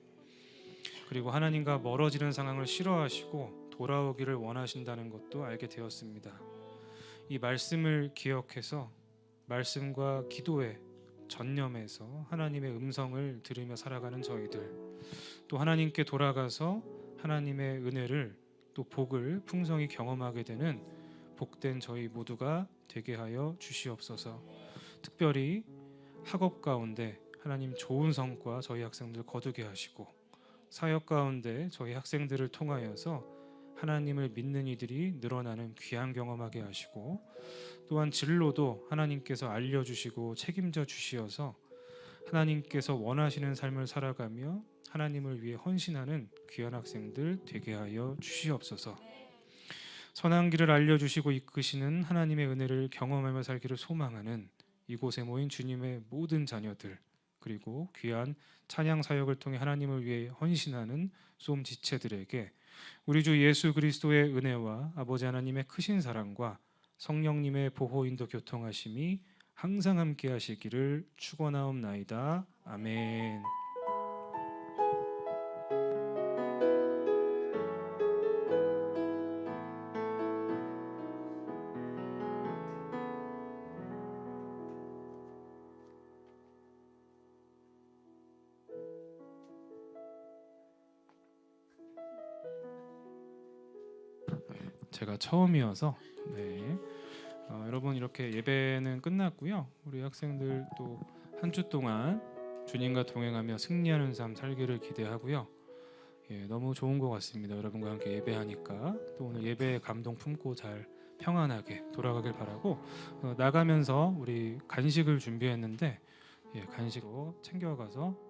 그리고 하나님과 멀어지는 상황을 싫어하시고 돌아오기를 원하신다는 것도 알게 되었습니다. 이 말씀을 기억해서 말씀과 기도에 전념해서 하나님의 음성을 들으며 살아가는 저희들, 또 하나님께 돌아가서 하나님의 은혜를 또 복을 풍성히 경험하게 되는 복된 저희 모두가 되게 하여 주시옵소서. 특별히 학업 가운데 하나님 좋은 성과 저희 학생들 거두게 하시고, 사역 가운데 저희 학생들을 통하여서 하나님을 믿는 이들이 늘어나는 귀한 경험하게 하시고, 또한 진로도 하나님께서 알려주시고 책임져 주시어서 하나님께서 원하시는 삶을 살아가며 하나님을 위해 헌신하는 귀한 학생들 되게 하여 주시옵소서. 선한 길을 알려주시고 이끄시는 하나님의 은혜를 경험하며 살기를 소망하는 이곳에 모인 주님의 모든 자녀들, 그리고 귀한 찬양 사역을 통해 하나님을 위해 헌신하는 솜 지체들에게 우리 주 예수 그리스도의 은혜와 아버지 하나님의 크신 사랑과 성령님의 보호 인도 교통하심이 항상 함께 하시기를 축원하옵나이다. 아멘. 제가 처음이어서 여러분, 이렇게 예배는 끝났고요. 우리 학생들 또 한 주 동안 주님과 동행하며 승리하는 삶 살기를 기대하고요. 너무 좋은 것 같습니다. 여러분과 함께 예배하니까 또 오늘 예배의 감동 품고 잘 평안하게 돌아가길 바라고, 나가면서 우리 간식을 준비했는데 간식으로 챙겨가서